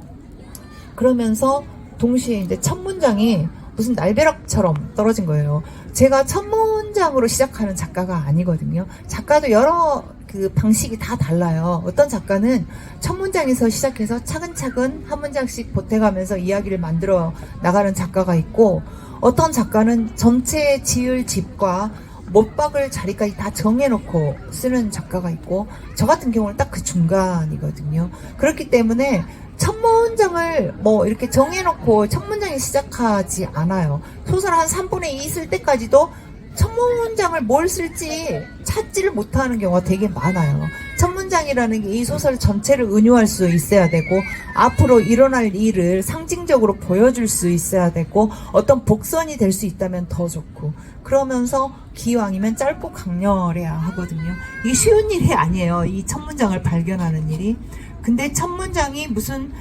그러면서 동시에 이제 첫 문장이 무슨 날벼락처럼 떨어진 거예요. 제가 첫 문장으로 시작하는 작가가 아니거든요. 작가도 여러 그 방식이 다 달라요. 어떤 작가는 첫 문장에서 시작해서 차근차근 한 문장씩 보태가면서 이야기를 만들어 나가는 작가가 있고, 어떤 작가는 전체 지을 집과 못 박을 자리까지 다 정해놓고 쓰는 작가가 있고, 저 같은 경우는 딱 그 중간이거든요. 그렇기 때문에 첫 문장을 뭐 이렇게 정해놓고 첫 문장에 시작하지 않아요. 소설 한 3분의 2 쓸 때까지도 첫 문장을 뭘 쓸지 찾지를 못하는 경우가 되게 많아요. 첫 문장이라는 게 이 소설 전체를 은유할 수 있어야 되고, 앞으로 일어날 일을 상징적으로 보여줄 수 있어야 되고, 어떤 복선이 될 수 있다면 더 좋고, 그러면서 기왕이면 짧고 강렬해야 하거든요. 이게 쉬운 일이 아니에요. 이 첫 문장을 발견하는 일이. 근데 첫 문장이 무슨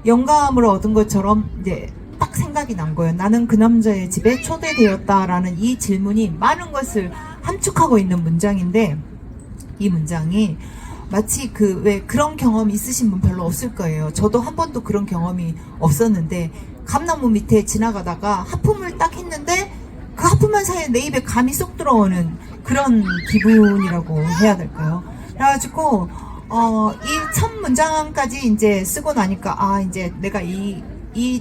영감을 얻은 것처럼 이제 딱 생각이 난 거예요. 나는 그 남자의 집에 초대되었다라는 이 질문이 많은 것을 함축하고 있는 문장인데, 이 문장이 마치 그 왜 그런 경험 있으신 분 별로 없을 거예요. 저도 한 번도 그런 경험이 없었는데, 감나무 밑에 지나가다가 하품을 딱 했는데 그 하품한 사이에 내 입에 감이 쏙 들어오는 그런 기분이라고 해야 될까요? 그래가지고 이 첫 문장까지 이제 쓰고 나니까, 이제 내가 이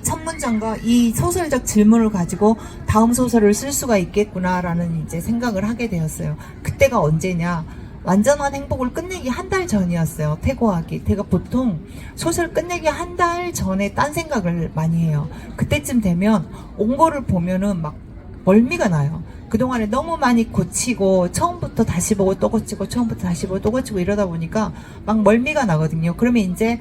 첫 문장과 이 소설적 질문을 가지고 다음 소설을 쓸 수가 있겠구나라는 이제 생각을 하게 되었어요. 그때가 언제냐? 완전한 행복을 끝내기 한 달 전이었어요. 퇴고하기. 제가 보통 소설 끝내기 한 달 전에 딴 생각을 많이 해요. 그때쯤 되면 온 거를 보면은 막 멀미가 나요. 그동안에 너무 많이 고치고 처음부터 다시 보고 또 고치고 처음부터 다시 보고 또 고치고 이러다 보니까 막 멀미가 나거든요. 그러면 이제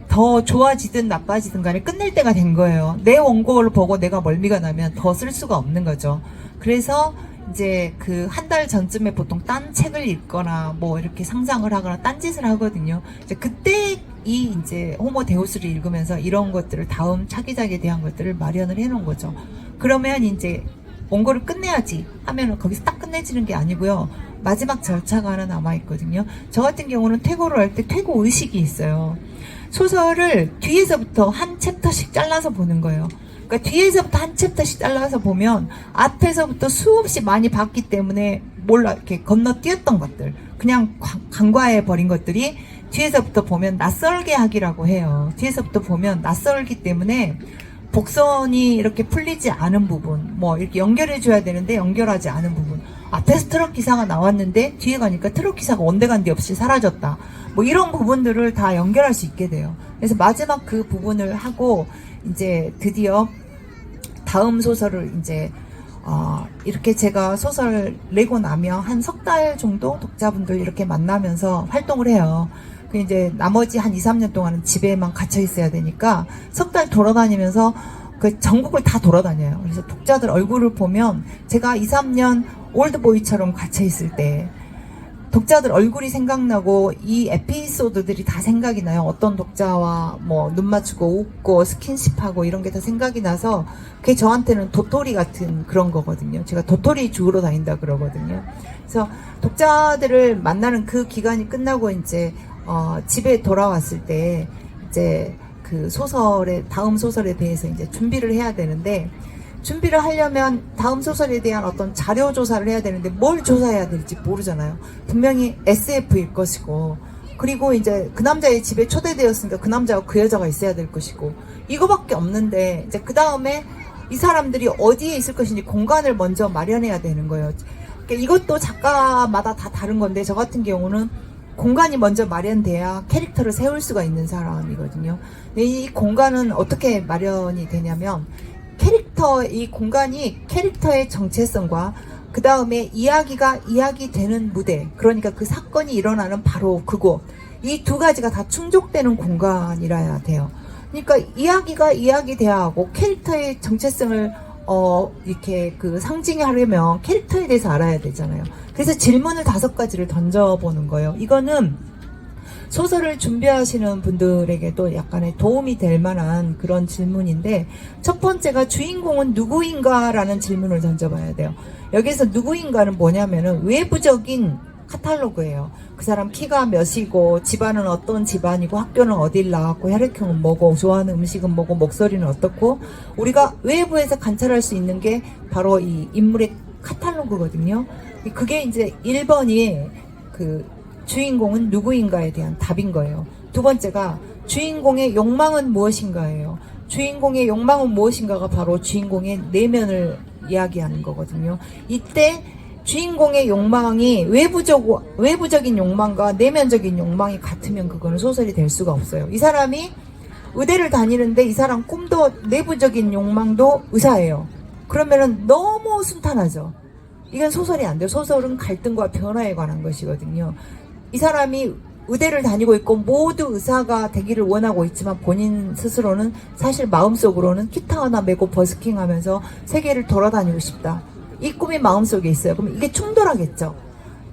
더 좋아지든 나빠지든 간에 끝낼 때가 된 거예요. 내 원고를 보고 내가 멀미가 나면 더 쓸 수가 없는 거죠. 그래서 이제 그 한 달 전쯤에 보통 딴 책을 읽거나 뭐 이렇게 상상을 하거나 딴짓을 하거든요. 이제 그때 이 이제 호모 데우스를 읽으면서 이런 것들을 다음 차기작에 대한 것들을 마련을 해 놓은 거죠. 그러면 이제 원고를 끝내야지 하면은 거기서 딱 끝내지는 게 아니고요. 마지막 절차가 하나 남아있거든요. 저 같은 경우는 퇴고를 할 때 퇴고 의식이 있어요. 소설을 뒤에서부터 한 챕터씩 잘라서 보는 거예요. 그러니까 뒤에서부터 한 챕터씩 잘라서 보면 앞에서부터 수없이 많이 봤기 때문에 몰라 이렇게 건너뛰었던 것들, 그냥 간과해 버린 것들이 뒤에서부터 보면 낯설게 하기라고 해요. 뒤에서부터 보면 낯설기 때문에 복선이 이렇게 풀리지 않은 부분, 뭐 이렇게 연결해 줘야 되는데 연결하지 않은 부분, 앞에서 트럭 기사가 나왔는데 뒤에 가니까 트럭 기사가 온데간데 없이 사라졌다, 뭐 이런 부분들을 다 연결할 수 있게 돼요. 그래서 마지막 그 부분을 하고 이제 드디어 다음 소설을 이제 이렇게 제가 소설 내고 나면 한 석 달 정도 독자분들 이렇게 만나면서 활동을 해요. 그 이제 나머지 한 2, 3년 동안은 집에만 갇혀 있어야 되니까 석 달 돌아다니면서 그 전국을 다 돌아다녀요. 그래서 독자들 얼굴을 보면 제가 2, 3년 올드보이처럼 갇혀 있을 때 독자들 얼굴이 생각나고 이 에피소드들이 다 생각이 나요. 어떤 독자와 뭐 눈 맞추고 웃고 스킨십하고 이런 게 다 생각이 나서 그게 저한테는 도토리 같은 그런 거거든요. 제가 도토리 주우러 다닌다 그러거든요. 그래서 독자들을 만나는 그 기간이 끝나고 이제 집에 돌아왔을 때 이제 그 소설의 다음 소설에 대해서 이제 준비를 해야 되는데, 준비를 하려면 다음 소설에 대한 어떤 자료 조사를 해야 되는데 뭘 조사해야 될지 모르잖아요. 분명히 SF일 것이고, 그리고 이제 그 남자의 집에 초대되었으니까 그 남자와 그 여자가 있어야 될 것이고, 이거밖에 없는데 이제 그 다음에 이 사람들이 어디에 있을 것인지 공간을 먼저 마련해야 되는 거예요. 그러니까 이것도 작가마다 다 다른 건데, 저 같은 경우는 공간이 먼저 마련돼야 캐릭터를 세울 수가 있는 사람이거든요. 근데 이 공간은 어떻게 마련이 되냐면, 이 공간이 캐릭터의 정체성과 그 다음에 이야기가 이야기되는 무대, 그러니까 그 사건이 일어나는 바로 그곳, 이 두 가지가 다 충족되는 공간이라야 돼요. 그러니까 이야기가 이야기돼야 하고 캐릭터의 정체성을 이렇게 그 상징하려면 캐릭터에 대해서 알아야 되잖아요. 그래서 질문을 5가지를 던져보는 거예요. 이거는 소설을 준비하시는 분들에게도 약간의 도움이 될 만한 그런 질문인데, 첫 번째가 주인공은 누구인가 라는 질문을 던져봐야 돼요. 여기서 누구인가는 뭐냐면은 외부적인 카탈로그예요. 그 사람 키가 몇이고, 집안은 어떤 집안이고, 학교는 어딜 나왔고, 혈액형은 뭐고, 좋아하는 음식은 뭐고, 목소리는 어떻고, 우리가 외부에서 관찰할 수 있는 게 바로 이 인물의 카탈로그거든요. 그게 이제 1번이 그 주인공은 누구인가에 대한 답인 거예요. 두 번째가 주인공의 욕망은 무엇인가예요. 주인공의 욕망은 무엇인가가 바로 주인공의 내면을 이야기하는 거거든요. 이때 주인공의 욕망이 외부적인 욕망과 내면적인 욕망이 같으면 그거는 소설이 될 수가 없어요. 이 사람이 의대를 다니는데 이 사람 꿈도 내부적인 욕망도 의사예요. 그러면은 너무 순탄하죠. 이건 소설이 안 돼요. 소설은 갈등과 변화에 관한 것이거든요. 이 사람이 의대를 다니고 있고 모두 의사가 되기를 원하고 있지만 본인 스스로는 사실 마음속으로는 기타 하나 메고 버스킹하면서 세계를 돌아다니고 싶다. 이 꿈이 마음속에 있어요. 그럼 이게 충돌하겠죠.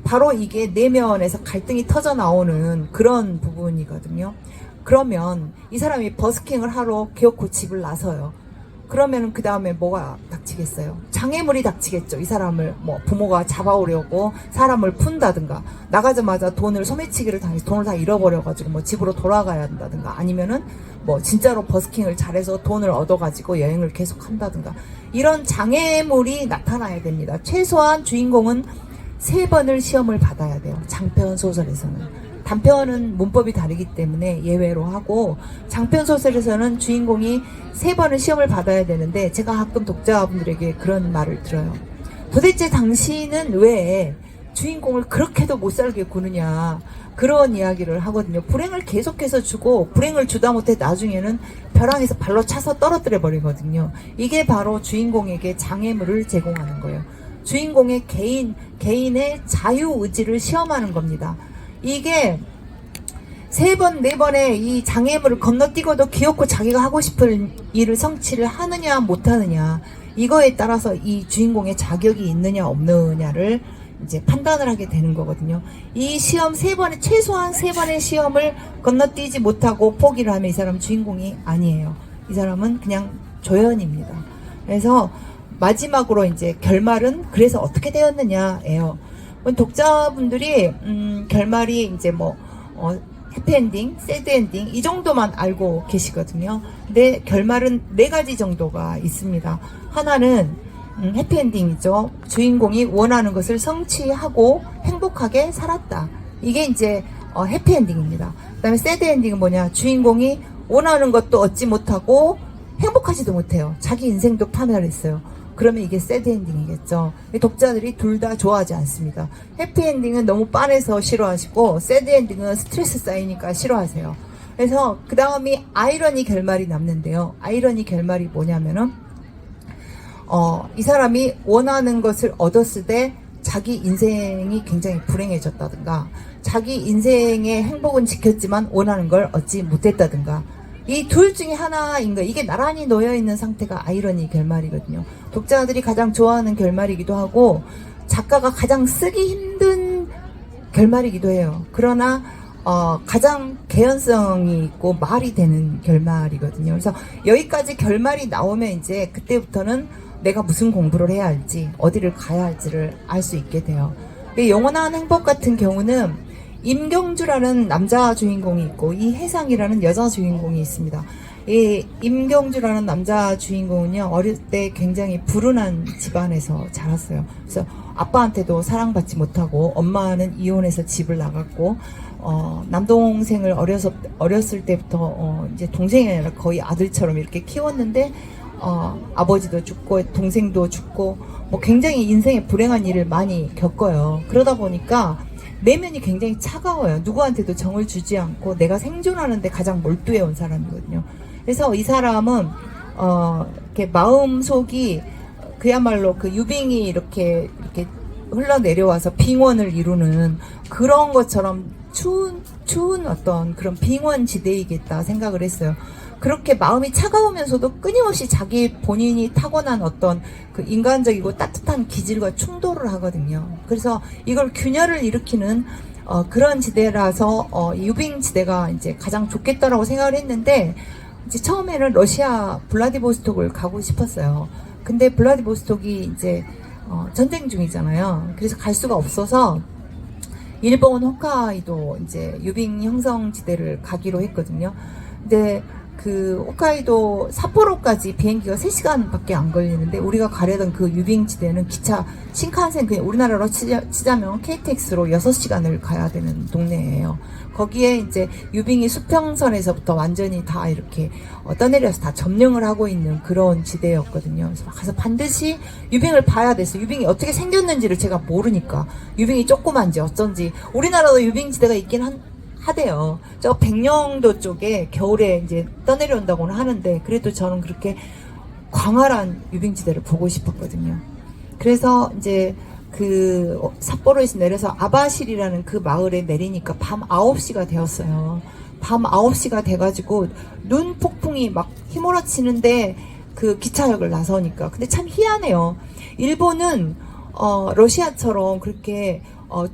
바로 이게 내면에서 갈등이 터져 나오는 그런 부분이거든요. 그러면 이 사람이 버스킹을 하러 기어코 집을 나서요. 그러면 그 다음에 뭐가 닥치겠어요? 장애물이 닥치겠죠. 이 사람을 뭐 부모가 잡아오려고 사람을 푼다든가, 나가자마자 돈을 소매치기를 당해서 돈을 다 잃어버려가지고 뭐 집으로 돌아가야 한다든가, 아니면은 뭐 진짜로 버스킹을 잘해서 돈을 얻어가지고 여행을 계속 한다든가, 이런 장애물이 나타나야 됩니다. 최소한 주인공은 3번을 시험을 받아야 돼요. 장편 소설에서는. 단편은 문법이 다르기 때문에 예외로 하고, 장편 소설에서는 주인공이 3번을 시험을 받아야 되는데, 제가 가끔 독자분들에게 그런 말을 들어요. 도대체 당신은 왜 주인공을 그렇게도 못 살게 구느냐, 그런 이야기를 하거든요. 불행을 계속해서 주고 불행을 주다 못해 나중에는 벼랑에서 발로 차서 떨어뜨려 버리거든요. 이게 바로 주인공에게 장애물을 제공하는 거예요. 주인공의 개인의 자유의지를 시험하는 겁니다. 이게 3번, 4번의 이 장애물을 건너뛰고도 기어코 자기가 하고 싶은 일을 성취를 하느냐 못하느냐, 이거에 따라서 이 주인공의 자격이 있느냐 없느냐를 이제 판단을 하게 되는 거거든요. 이 시험 3번의, 최소한 3번의 시험을 건너뛰지 못하고 포기를 하면 이 사람은 주인공이 아니에요. 이 사람은 그냥 조연입니다. 그래서 마지막으로 이제 결말은 그래서 어떻게 되었느냐예요. 독자분들이 결말이 이제 뭐 해피엔딩, 새드엔딩 이 정도만 알고 계시거든요. 근데 결말은 4가지 정도가 있습니다. 하나는 해피엔딩이죠. 주인공이 원하는 것을 성취하고 행복하게 살았다. 이게 이제 해피엔딩입니다. 그 다음에 새드엔딩은 뭐냐, 주인공이 원하는 것도 얻지 못하고 행복하지도 못해요. 자기 인생도 파멸했어요. 그러면 이게 새드엔딩이겠죠. 독자들이 둘 다 좋아하지 않습니다. 해피엔딩은 너무 빤해서 싫어하시고, 새드엔딩은 스트레스 쌓이니까 싫어하세요. 그래서 그 다음이 아이러니 결말이 남는데요. 아이러니 결말이 뭐냐면은 이 사람이 원하는 것을 얻었을 때 자기 인생이 굉장히 불행해졌다든가, 자기 인생의 행복은 지켰지만 원하는 걸 얻지 못했다든가, 이 둘 중에 하나인 거예요. 이게 나란히 놓여있는 상태가 아이러니 결말이거든요. 독자들이 가장 좋아하는 결말이기도 하고, 작가가 가장 쓰기 힘든 결말이기도 해요. 그러나 가장 개연성이 있고 말이 되는 결말이거든요. 그래서 여기까지 결말이 나오면 이제 그때부터는 내가 무슨 공부를 해야 할지, 어디를 가야 할지를 알 수 있게 돼요. 영원한 행복 같은 경우는 임경주라는 남자 주인공이 있고 이혜상이라는 여자 주인공이 있습니다. 이 임경주라는 남자 주인공은요, 어릴 때 굉장히 불운한 집안에서 자랐어요. 그래서 아빠한테도 사랑받지 못하고, 엄마는 이혼해서 집을 나갔고, 남동생을 어렸을 때부터 이제 동생이 아니라 거의 아들처럼 이렇게 키웠는데, 아버지도 죽고 동생도 죽고 뭐 굉장히 인생에 불행한 일을 많이 겪어요. 그러다 보니까 내면이 굉장히 차가워요. 누구한테도 정을 주지 않고 내가 생존하는데 가장 몰두해 온 사람이거든요. 그래서 이 사람은 이렇게 마음속이 그야말로 그 유빙이 이렇게 흘러내려와서 빙원을 이루는 그런 것처럼 추운 어떤 그런 빙원지대이겠다 생각을 했어요. 그렇게 마음이 차가우면서도 끊임없이 자기 본인이 타고난 어떤 그 인간적이고 따뜻한 기질과 충돌을 하거든요. 그래서 이걸 균열을 일으키는 그런 지대라서 유빙 지대가 이제 가장 좋겠다라고 생각을 했는데, 이제 처음에는 러시아 블라디보스톡을 가고 싶었어요. 근데 블라디보스톡이 이제 전쟁 중이잖아요. 그래서 갈 수가 없어서 일본 홋카이도 이제 유빙 형성 지대를 가기로 했거든요. 근데 그 홋카이도 삿포로까지 비행기가 3시간밖에 안 걸리는데, 우리가 가려던 그 유빙 지대는 기차 신칸센, 그냥 우리나라로 치자면 KTX로 6시간을 가야 되는 동네예요. 거기에 이제 유빙이 수평선에서부터 완전히 다 이렇게 떠내려서 다 점령을 하고 있는 그런 지대였거든요. 그래서 가서 반드시 유빙을 봐야 됐어요. 유빙이 어떻게 생겼는지를 제가 모르니까. 유빙이 조그만지 어쩐지. 우리나라도 유빙 지대가 있긴 하대요. 저 백령도 쪽에 겨울에 이제 떠내려온다고는 하는데, 그래도 저는 그렇게 광활한 유빙지대를 보고 싶었거든요. 그래서 이제 그 삿포로에서 내려서 아바실이라는 그 마을에 내리니까 밤 9시가 되었어요. 밤 9시가 돼가지고 눈 폭풍이 막 휘몰아치는데 그 기차역을 나서니까. 근데 참 희한해요. 일본은 러시아처럼 그렇게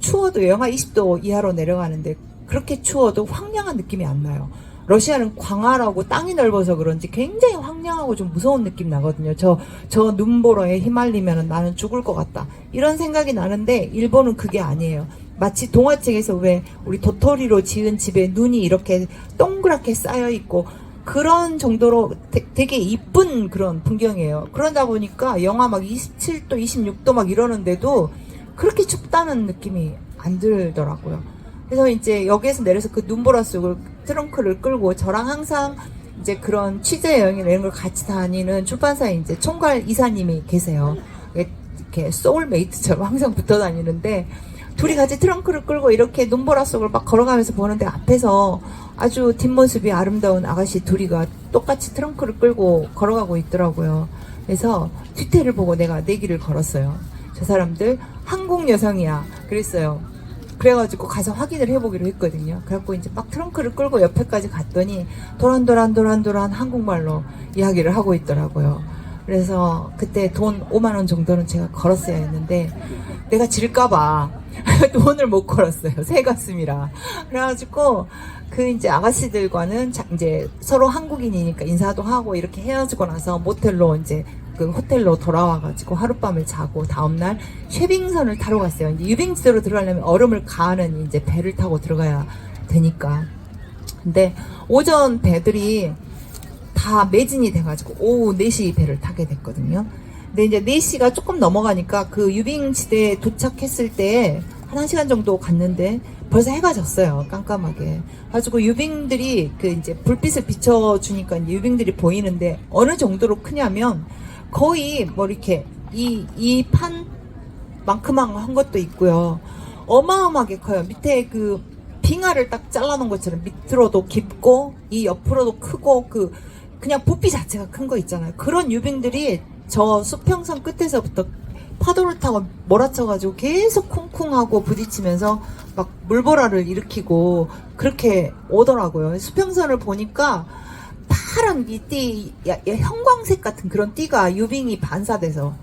추워도 영하 20도 이하로 내려가는데, 그렇게 추워도 황량한 느낌이 안 나요. 러시아는 광활하고 땅이 넓어서 그런지 굉장히 황량하고 좀 무서운 느낌 나거든요. 저 눈보라에 휘말리면 나는 죽을 것 같다, 이런 생각이 나는데, 일본은 그게 아니에요. 마치 동화책에서 왜 우리 도토리로 지은 집에 눈이 이렇게 동그랗게 쌓여 있고 그런 정도로 되게 이쁜 그런 풍경이에요. 그러다 보니까 영하 막 27도, 26도 막 이러는데도 그렇게 춥다는 느낌이 안 들더라고요. 그래서 이제 여기에서 내려서 그 눈보라 속을 트렁크를 끌고, 저랑 항상 이제 그런 취재 여행이나 이런 걸 같이 다니는 출판사에 이제 총괄 이사님이 계세요. 이렇게 소울메이트처럼 항상 붙어 다니는데, 둘이 같이 트렁크를 끌고 이렇게 눈보라 속을 막 걸어가면서 보는데, 앞에서 아주 뒷모습이 아름다운 아가씨 둘이가 똑같이 트렁크를 끌고 걸어가고 있더라고요. 그래서 뒤태를 보고 내가 내기를 걸었어요. 저 사람들 한국 여성이야 그랬어요. 그래가지고 가서 확인을 해보기로 했거든요. 그래갖고 이제 막 트렁크를 끌고 옆에까지 갔더니 도란도란 한국말로 이야기를 하고 있더라고요. 그래서 그때 돈 5만 원 정도는 제가 걸었어야 했는데, 내가 질까봐 돈을 못 걸었어요. 새 가슴이라. 그래가지고 그 이제 아가씨들과는 이제 서로 한국인이니까 인사도 하고 이렇게 헤어지고 나서 모텔로 이제 그 호텔로 돌아와가지고 하룻밤을 자고 다음날 쉐빙선을 타러 갔어요. 이제 유빙지대로 들어가려면 얼음을 가하는 이제 배를 타고 들어가야 되니까. 근데 오전 배들이 다 매진이 돼가지고 오후 4시 배를 타게 됐거든요. 근데 이제 4시가 조금 넘어가니까 그 유빙지대에 도착했을 때 한 1시간 정도 갔는데 벌써 해가 졌어요. 깜깜하게. 가지고 유빙들이 그 이제 불빛을 비춰주니까 이제 유빙들이 보이는데, 어느 정도로 크냐면 거의 뭐 이렇게 이 판만큼만 한 것도 있고요. 어마어마하게 커요. 밑에 그 빙하를 딱 잘라놓은 것처럼 밑으로도 깊고 이 옆으로도 크고 그냥 부피 자체가 큰 거 있잖아요. 그런 유빙들이 저 수평선 끝에서부터 파도를 타고 몰아쳐가지고 계속 쿵쿵하고 부딪히면서 막 물보라를 일으키고 그렇게 오더라고요. 수평선을 보니까 파란 이 띠, 형광색 같은 그런 띠가 유빙이 반사돼서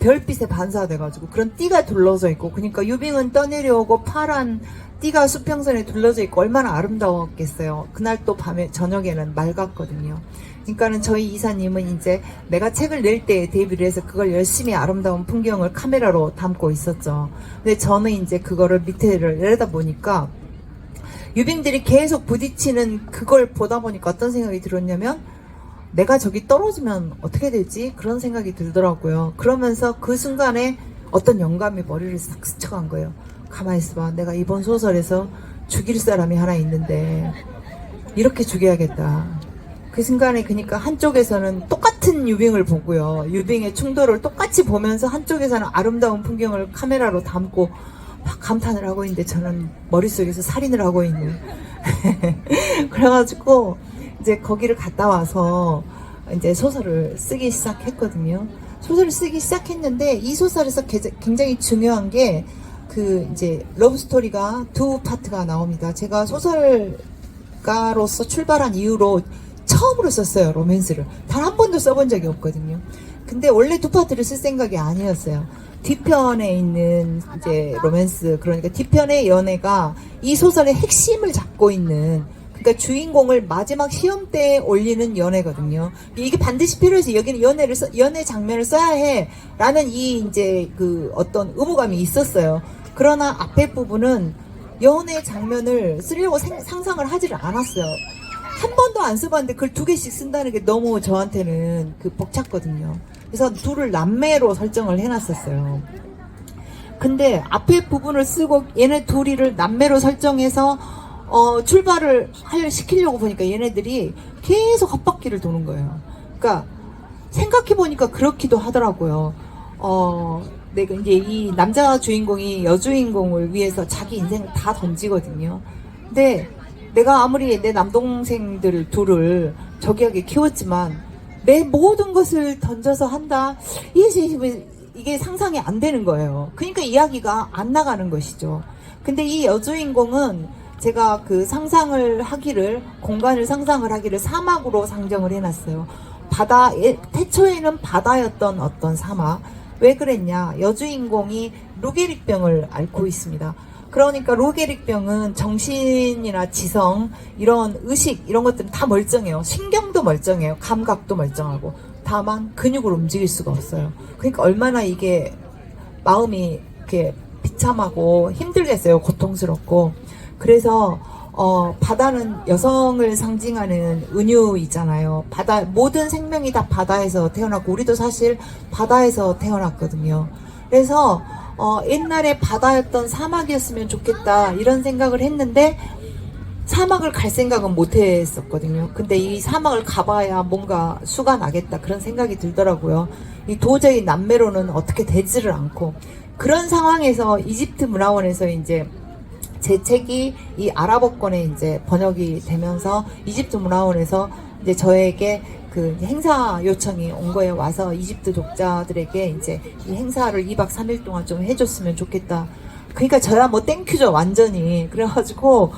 별빛에 반사돼가지고 그런 띠가 둘러져 있고, 그러니까 유빙은 떠내려오고 파란 띠가 수평선에 둘러져 있고 얼마나 아름다웠겠어요. 그날 또 밤에 저녁에는 맑았거든요. 그러니까는 저희 이사님은 이제 내가 책을 낼 때 대비를 해서 그걸 열심히 아름다운 풍경을 카메라로 담고 있었죠. 근데 저는 이제 그거를 밑에를 내려다 보니까 유빙들이 계속 부딪히는 그걸 보다 보니까 어떤 생각이 들었냐면, 내가 저기 떨어지면 어떻게 되지? 그런 생각이 들더라고요. 그러면서 그 순간에 어떤 영감이 머리를 싹 스쳐간 거예요. 가만히 있어봐. 내가 이번 소설에서 죽일 사람이 하나 있는데 이렇게 죽여야겠다. 그 순간에 그러니까 한쪽에서는 똑같은 유빙을 보고요. 유빙의 충돌을 똑같이 보면서 한쪽에서는 아름다운 풍경을 카메라로 담고 막 감탄을 하고 있는데, 저는 머릿속에서 살인을 하고 있는. 그래가지고 이제 거기를 갔다 와서 이제 소설을 쓰기 시작했거든요. 소설을 쓰기 시작했는데, 이 소설에서 굉장히 중요한 게 그 이제 러브 스토리가 두 파트가 나옵니다. 제가 소설가로서 출발한 이후로 처음 처음으로 썼어요, 로맨스를. 단 한 번도 써본 적이 없거든요. 근데 원래 두 파트를 쓸 생각이 아니었어요. 뒤편에 있는 이제 로맨스, 그러니까 뒤편의 연애가 이 소설의 핵심을 잡고 있는, 그러니까 주인공을 마지막 시험 때에 올리는 연애거든요. 이게 반드시 필요해서 여기는 연애 장면을 써야 해라는 이 이제 그 어떤 의무감이 있었어요. 그러나 앞에 부분은 연애 장면을 쓰려고 상상을 하지를 않았어요. 한 번도 안 써봤는데 그걸 2개씩 쓴다는 게 너무 저한테는 그 벅찼거든요. 그래서 둘을 남매로 설정을 해놨었어요. 근데 앞에 부분을 쓰고 얘네 둘이를 남매로 설정해서 출발을 시키려고 보니까 얘네들이 계속 헛바퀴를 도는 거예요. 그러니까 생각해보니까 그렇기도 하더라고요. 내가 이제 이 남자 주인공이 여주인공을 위해서 자기 인생을 다 던지거든요. 근데 내가 아무리 내 남동생들 둘을 저기하게 키웠지만 내 모든 것을 던져서 한다? 이게 상상이 안 되는 거예요. 그러니까 이야기가 안 나가는 것이죠. 근데 이 여주인공은 제가 그 공간을 상상을 하기를 사막으로 상정을 해놨어요. 태초에는 바다였던 어떤 사막. 왜 그랬냐? 여주인공이 루게릭병을 앓고 있습니다. 그러니까 루게릭병은 정신이나 지성, 이런 의식, 이런 것들은 다 멀쩡해요. 신경도 멀쩡해요. 감각도 멀쩡하고. 다만 근육으로 움직일 수가 없어요. 그러니까 얼마나 이게 마음이 이렇게 비참하고 힘들겠어요. 고통스럽고. 그래서 바다는 여성을 상징하는 은유이잖아요. 모든 생명이 다 바다에서 태어났고 우리도 사실 바다에서 태어났거든요. 그래서 옛날에 바다였던 사막이었으면 좋겠다 이런 생각을 했는데 사막을 갈 생각은 못 했었거든요. 근데 이 사막을 가봐야 뭔가 수가 나겠다 그런 생각이 들더라고요. 도저히 남매로는 어떻게 되지를 않고, 그런 상황에서 이집트 문화원에서 이제 제 책이 이 아랍어권에 이제 번역이 되면서 이집트 문화원에서 이제 저에게 그 행사 요청이 온 거예요. 와서 이집트 독자들에게 이제 이 행사를 2박 3일 동안 좀 해줬으면 좋겠다. 그러니까 저야 뭐 땡큐죠, 완전히. 그래가지고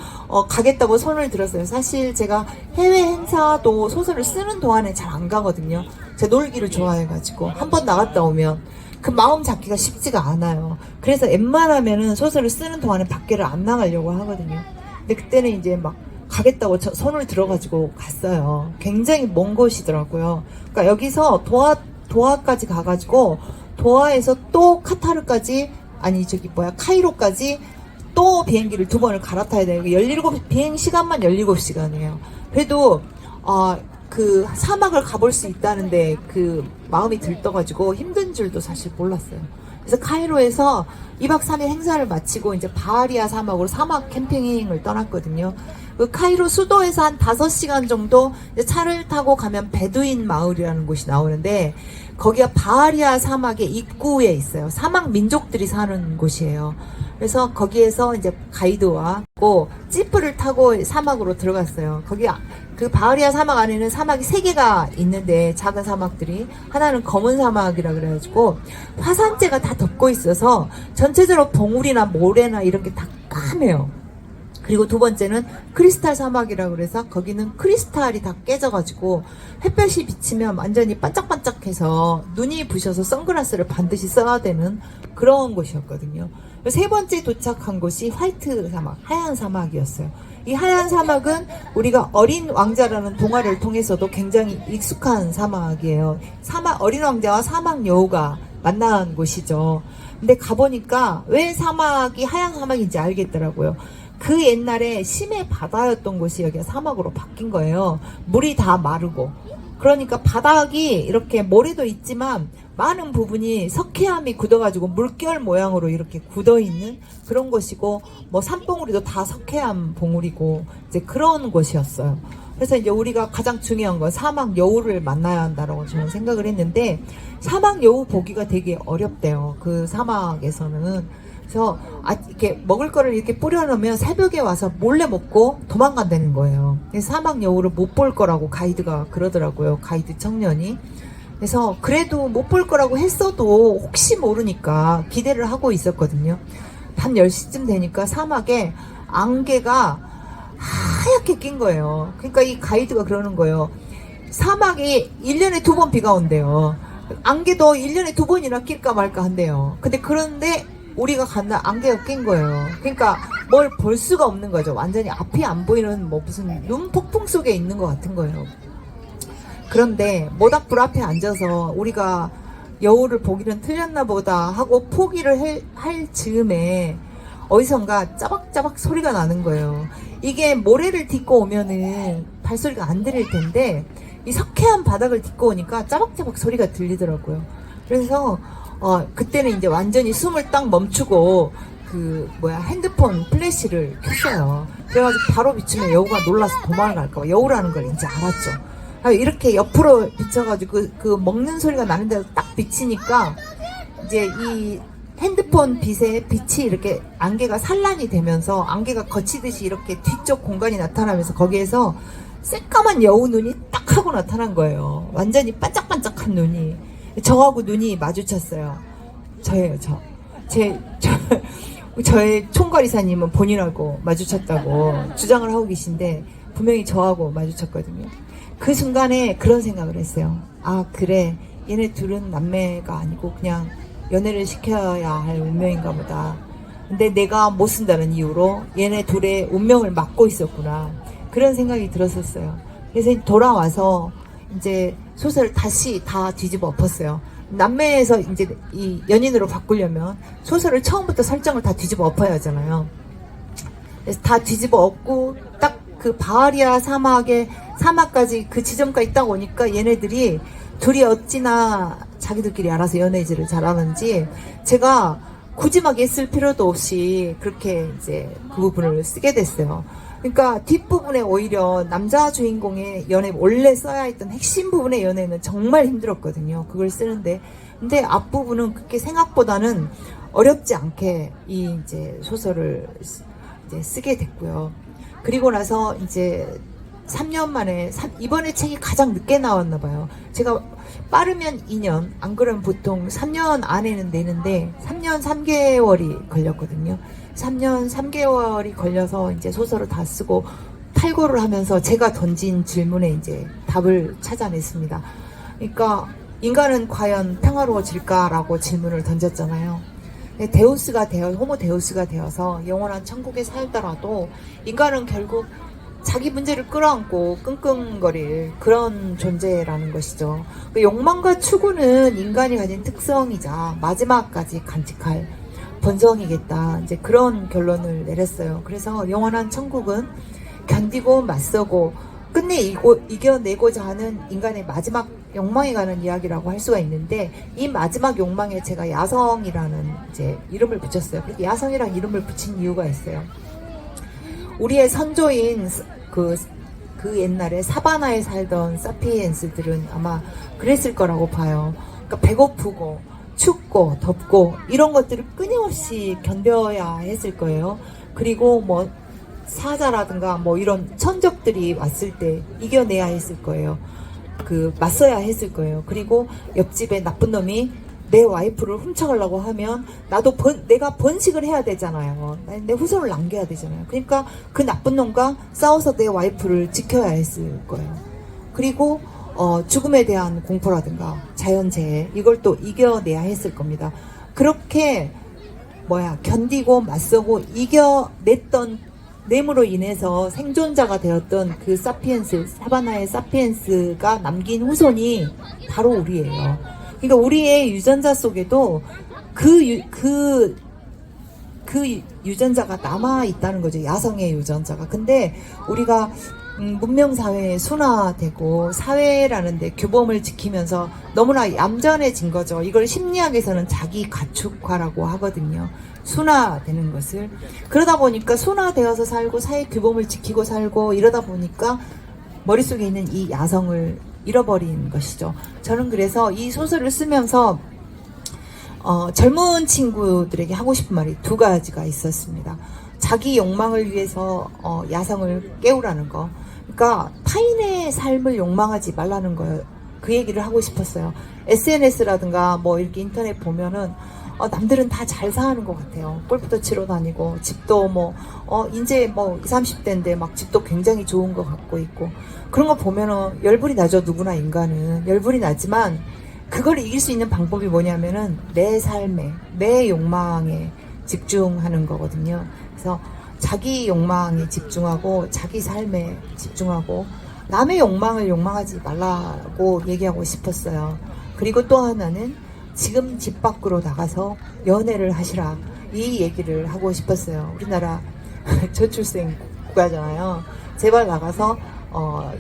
가겠다고 손을 들었어요. 사실 제가 해외 행사도 소설을 쓰는 동안에 잘 안 가거든요. 제가 놀기를 좋아해가지고 한 번 나갔다 오면 그 마음 잡기가 쉽지가 않아요. 그래서 웬만하면은 소설을 쓰는 동안에 밖에를 안 나가려고 하거든요. 근데 그때는 이제 막 가겠다고 손을 들어가지고 갔어요. 굉장히 먼 곳이더라고요. 그러니까 여기서 도하까지 가가지고 도하에서 또 카타르까지, 카이로까지 또 비행기를 2번을 갈아타야 돼요. 비행 시간만 17시간이에요. 그래도 그 사막을 가볼 수 있다는데 그 마음이 들떠가지고 힘든 줄도 사실 몰랐어요. 그래서 카이로에서 2박 3일 행사를 마치고 이제 바하리아 사막으로 사막 캠핑을 떠났거든요. 그 카이로 수도에서 한 5시간 정도 차를 타고 가면 베두인 마을이라는 곳이 나오는데, 거기가 바하리아 사막의 입구에 있어요. 사막 민족들이 사는 곳이에요. 그래서 거기에서 이제 가이드와 지프를 타고 사막으로 들어갔어요. 그 바하리아 사막 안에는 사막이 3개가 있는데, 작은 사막들이, 하나는 검은 사막이라 그래가지고 화산재가 다 덮고 있어서 전체적으로 봉우리나 모래나 이런 게 다 까매요. 그리고 2번째는 크리스탈 사막이라 그래서 거기는 크리스탈이 다 깨져가지고 햇볕이 비치면 완전히 반짝반짝해서 눈이 부셔서 선글라스를 반드시 써야 되는 그런 곳이었거든요. 3번째 도착한 곳이 화이트 사막, 하얀 사막이었어요. 이 하얀 사막은 우리가 어린 왕자라는 동화를 통해서도 굉장히 익숙한 사막이에요. 어린 왕자와 사막 여우가 만난 곳이죠. 근데 가보니까 왜 사막이 하얀 사막인지 알겠더라고요. 그 옛날에 심해 바다였던 곳이 여기가 사막으로 바뀐 거예요. 물이 다 마르고. 그러니까 바닥이 이렇게 모래도 있지만 많은 부분이 석회암이 굳어가지고 물결 모양으로 이렇게 굳어있는 그런 곳이고, 뭐 산봉우리도 다 석회암 봉우리고 이제 그런 곳이었어요. 그래서 이제 우리가 가장 중요한 건 사막 여우를 만나야 한다라고 저는 생각을 했는데, 사막 여우 보기가 되게 어렵대요. 그 사막에서는. 그래서 이렇게 먹을 거를 이렇게 뿌려놓으면 새벽에 와서 몰래 먹고 도망간다는 거예요. 사막 여우를 못 볼 거라고 가이드가 그러더라고요. 가이드 청년이. 그래서 그래도 못 볼 거라고 했어도 혹시 모르니까 기대를 하고 있었거든요. 밤 10시쯤 되니까 사막에 안개가 하얗게 낀 거예요. 그러니까 이 가이드가 그러는 거예요. 사막에 1년에 2번 비가 온대요. 안개도 1년에 2번이나 낄까 말까 한대요. 근데 그런데 우리가 간날 안개가 낀 거예요. 그러니까 뭘 볼 수가 없는 거죠. 완전히 앞이 안 보이는 뭐 무슨 눈 폭풍 속에 있는 것 같은 거예요. 그런데 모닥불 앞에 앉아서 우리가 여우를 보기는 틀렸나 보다 하고 포기를 할 즈음에 어디선가 짜박짜박 소리가 나는 거예요. 이게 모래를 딛고 오면은 발소리가 안 들릴 텐데 이 석회한 바닥을 딛고 오니까 짜박짜박 소리가 들리더라고요. 그래서 그때는 이제 완전히 숨을 딱 멈추고 핸드폰 플래시를 켰어요. 그래가지고 바로 비추면 여우가 놀라서 도망갈까봐 여우라는 걸 이제 알았죠. 이렇게 옆으로 비춰가지고 그 먹는 소리가 나는 데서 딱 비치니까 이제 이 핸드폰 빛이 이렇게 안개가 산란이 되면서 안개가 거치듯이 이렇게 뒤쪽 공간이 나타나면서 거기에서 새까만 여우 눈이 딱 하고 나타난 거예요. 완전히 반짝반짝한 눈이. 저하고 눈이 마주쳤어요. 저예요, 저의 총괄이사님은 본인하고 마주쳤다고 주장을 하고 계신데 분명히 저하고 마주쳤거든요. 그 순간에 그런 생각을 했어요. 아, 그래. 얘네 둘은 남매가 아니고 그냥 연애를 시켜야 할 운명인가 보다. 근데 내가 못 쓴다는 이유로 얘네 둘의 운명을 막고 있었구나. 그런 생각이 들었었어요. 그래서 돌아와서 이제 소설을 다시 다 뒤집어 엎었어요. 남매에서 이제 이 연인으로 바꾸려면 소설을 처음부터 설정을 다 뒤집어 엎어야 하잖아요. 그래서 다 뒤집어 엎고 딱 그 바하리아 사막까지 그 지점까지 딱 오니까 얘네들이 둘이 어찌나 자기들끼리 알아서 연애질을 잘하는지 제가 굳이 막 애쓸 필요도 없이 그렇게 이제 그 부분을 쓰게 됐어요. 그러니까 뒷부분에 오히려 남자 주인공의 연애, 원래 써야 했던 핵심 부분의 연애는 정말 힘들었거든요. 그걸 쓰는데. 근데 앞부분은 그렇게 생각보다는 어렵지 않게 이 이제 소설을 이제 쓰게 됐고요. 그리고 나서 이제 3년 만에, 이번에 책이 가장 늦게 나왔나 봐요. 제가 빠르면 2년, 안 그러면 보통 3년 안에는 내는데 3년 3개월이 걸렸거든요. 3년 3개월이 걸려서 이제 소설을 다 쓰고 탈고를 하면서 제가 던진 질문에 이제 답을 찾아냈습니다. 그러니까 인간은 과연 평화로워질까라고 질문을 던졌잖아요. 호모 데우스가 되어서 영원한 천국에 살더라도 인간은 결국 자기 문제를 끌어안고 끙끙거릴 그런 존재라는 것이죠. 욕망과 추구는 인간이 가진 특성이자 마지막까지 간직할 본성이겠다. 이제 그런 결론을 내렸어요. 그래서 영원한 천국은 견디고 맞서고 끝내 이겨내고자 하는 인간의 마지막 욕망에 관한 이야기라고 할 수가 있는데 이 마지막 욕망에 제가 야성이라는 이제 이름을 붙였어요. 그래서 야성이라는 이름을 붙인 이유가 있어요. 우리의 선조인 그 옛날에 사바나에 살던 사피엔스들은 아마 그랬을 거라고 봐요. 그러니까 배고프고 춥고 덥고 이런 것들을 끊임없이 견뎌야 했을 거예요. 그리고 뭐 사자라든가 뭐 이런 천적들이 왔을 때 이겨내야 했을 거예요. 맞서야 했을 거예요. 그리고 옆집에 나쁜 놈이 내 와이프를 훔쳐가려고 하면 내가 번식을 해야 되잖아요. 내 후손을 남겨야 되잖아요. 그러니까 그 나쁜 놈과 싸워서 내 와이프를 지켜야 했을 거예요. 그리고 죽음에 대한 공포라든가 자연재해 이걸 또 이겨내야 했을 겁니다. 그렇게 견디고 맞서고 이겨냈던 냄으로 인해서 생존자가 되었던 그 사바나의 사피엔스가 남긴 후손이 바로 우리예요. 그러니까 우리의 유전자 속에도 그 유전자가 남아있다는 거죠. 야성의 유전자가. 근데 우리가 문명사회에 순화되고 사회라는 데 규범을 지키면서 너무나 얌전해진 거죠. 이걸 심리학에서는 자기 가축화라고 하거든요. 순화되는 것을. 그러다 보니까 순화되어서 살고 사회 규범을 지키고 살고 이러다 보니까 머릿속에 있는 이 야성을 잃어버린 것이죠. 저는 그래서 이 소설을 쓰면서 젊은 친구들에게 하고 싶은 말이 두 가지가 있었습니다. 자기 욕망을 위해서 야성을 깨우라는 거. 그러니까 타인의 삶을 욕망하지 말라는 거예요. 그 얘기를 하고 싶었어요. SNS라든가 뭐 이렇게 인터넷 보면은 남들은 다 잘 사는 것 같아요. 골프도 치러 다니고, 집도 이제 20, 30대인데 막 집도 굉장히 좋은 거 갖고 있고, 그런 거 보면은 열불이 나죠. 누구나 인간은. 열불이 나지만, 그걸 이길 수 있는 방법이 뭐냐면은, 내 삶에, 내 욕망에 집중하는 거거든요. 그래서 자기 욕망에 집중하고, 자기 삶에 집중하고, 남의 욕망을 욕망하지 말라고 얘기하고 싶었어요. 그리고 또 하나는 지금 집 밖으로 나가서 연애를 하시라, 이 얘기를 하고 싶었어요. 우리나라 저출생 국가잖아요. 제발 나가서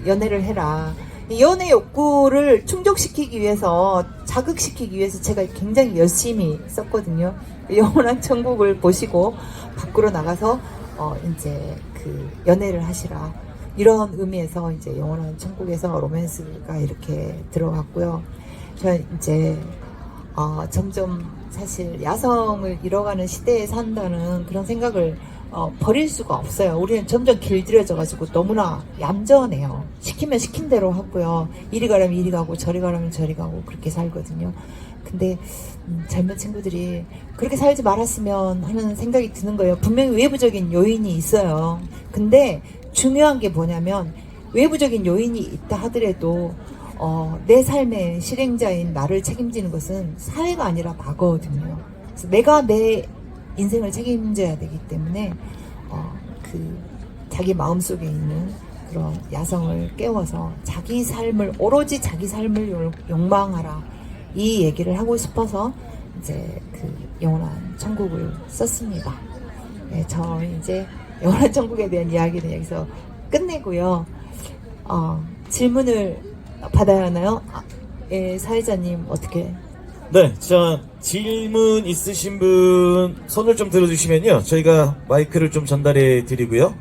연애를 해라. 이 연애 욕구를 충족시키기 위해서, 자극시키기 위해서 제가 굉장히 열심히 썼거든요. 영원한 천국을 보시고 밖으로 나가서 이제 그 연애를 하시라, 이런 의미에서 이제 영원한 천국에서 로맨스가 이렇게 들어갔고요. 저는 이제 점점 사실 야성을 잃어가는 시대에 산다는 그런 생각을 버릴 수가 없어요. 우리는 점점 길들여져가지고 너무나 얌전해요. 시키면 시킨 대로 하고요. 이리 가려면 이리 가고 저리 가려면 저리 가고 그렇게 살거든요. 근데 젊은 친구들이 그렇게 살지 말았으면 하는 생각이 드는 거예요. 분명히 외부적인 요인이 있어요. 근데 중요한 게 뭐냐면, 외부적인 요인이 있다 하더라도 내 삶의 실행자인 나를 책임지는 것은 사회가 아니라 나거든요. 그래서 내가 내 인생을 책임져야 되기 때문에 자기 마음속에 있는 그런 야성을 깨워서 자기 삶을, 오로지 자기 삶을 욕망하라, 이 얘기를 하고 싶어서 이제 그 영원한 천국을 썼습니다. 네, 저 이제 영원한 천국에 대한 이야기는 여기서 끝내고요. 질문을 받아야 하나요? 예, 사회자님 어떻게? 네, 자, 질문 있으신 분 손을 좀 들어주시면요, 저희가 마이크를 좀 전달해 드리고요.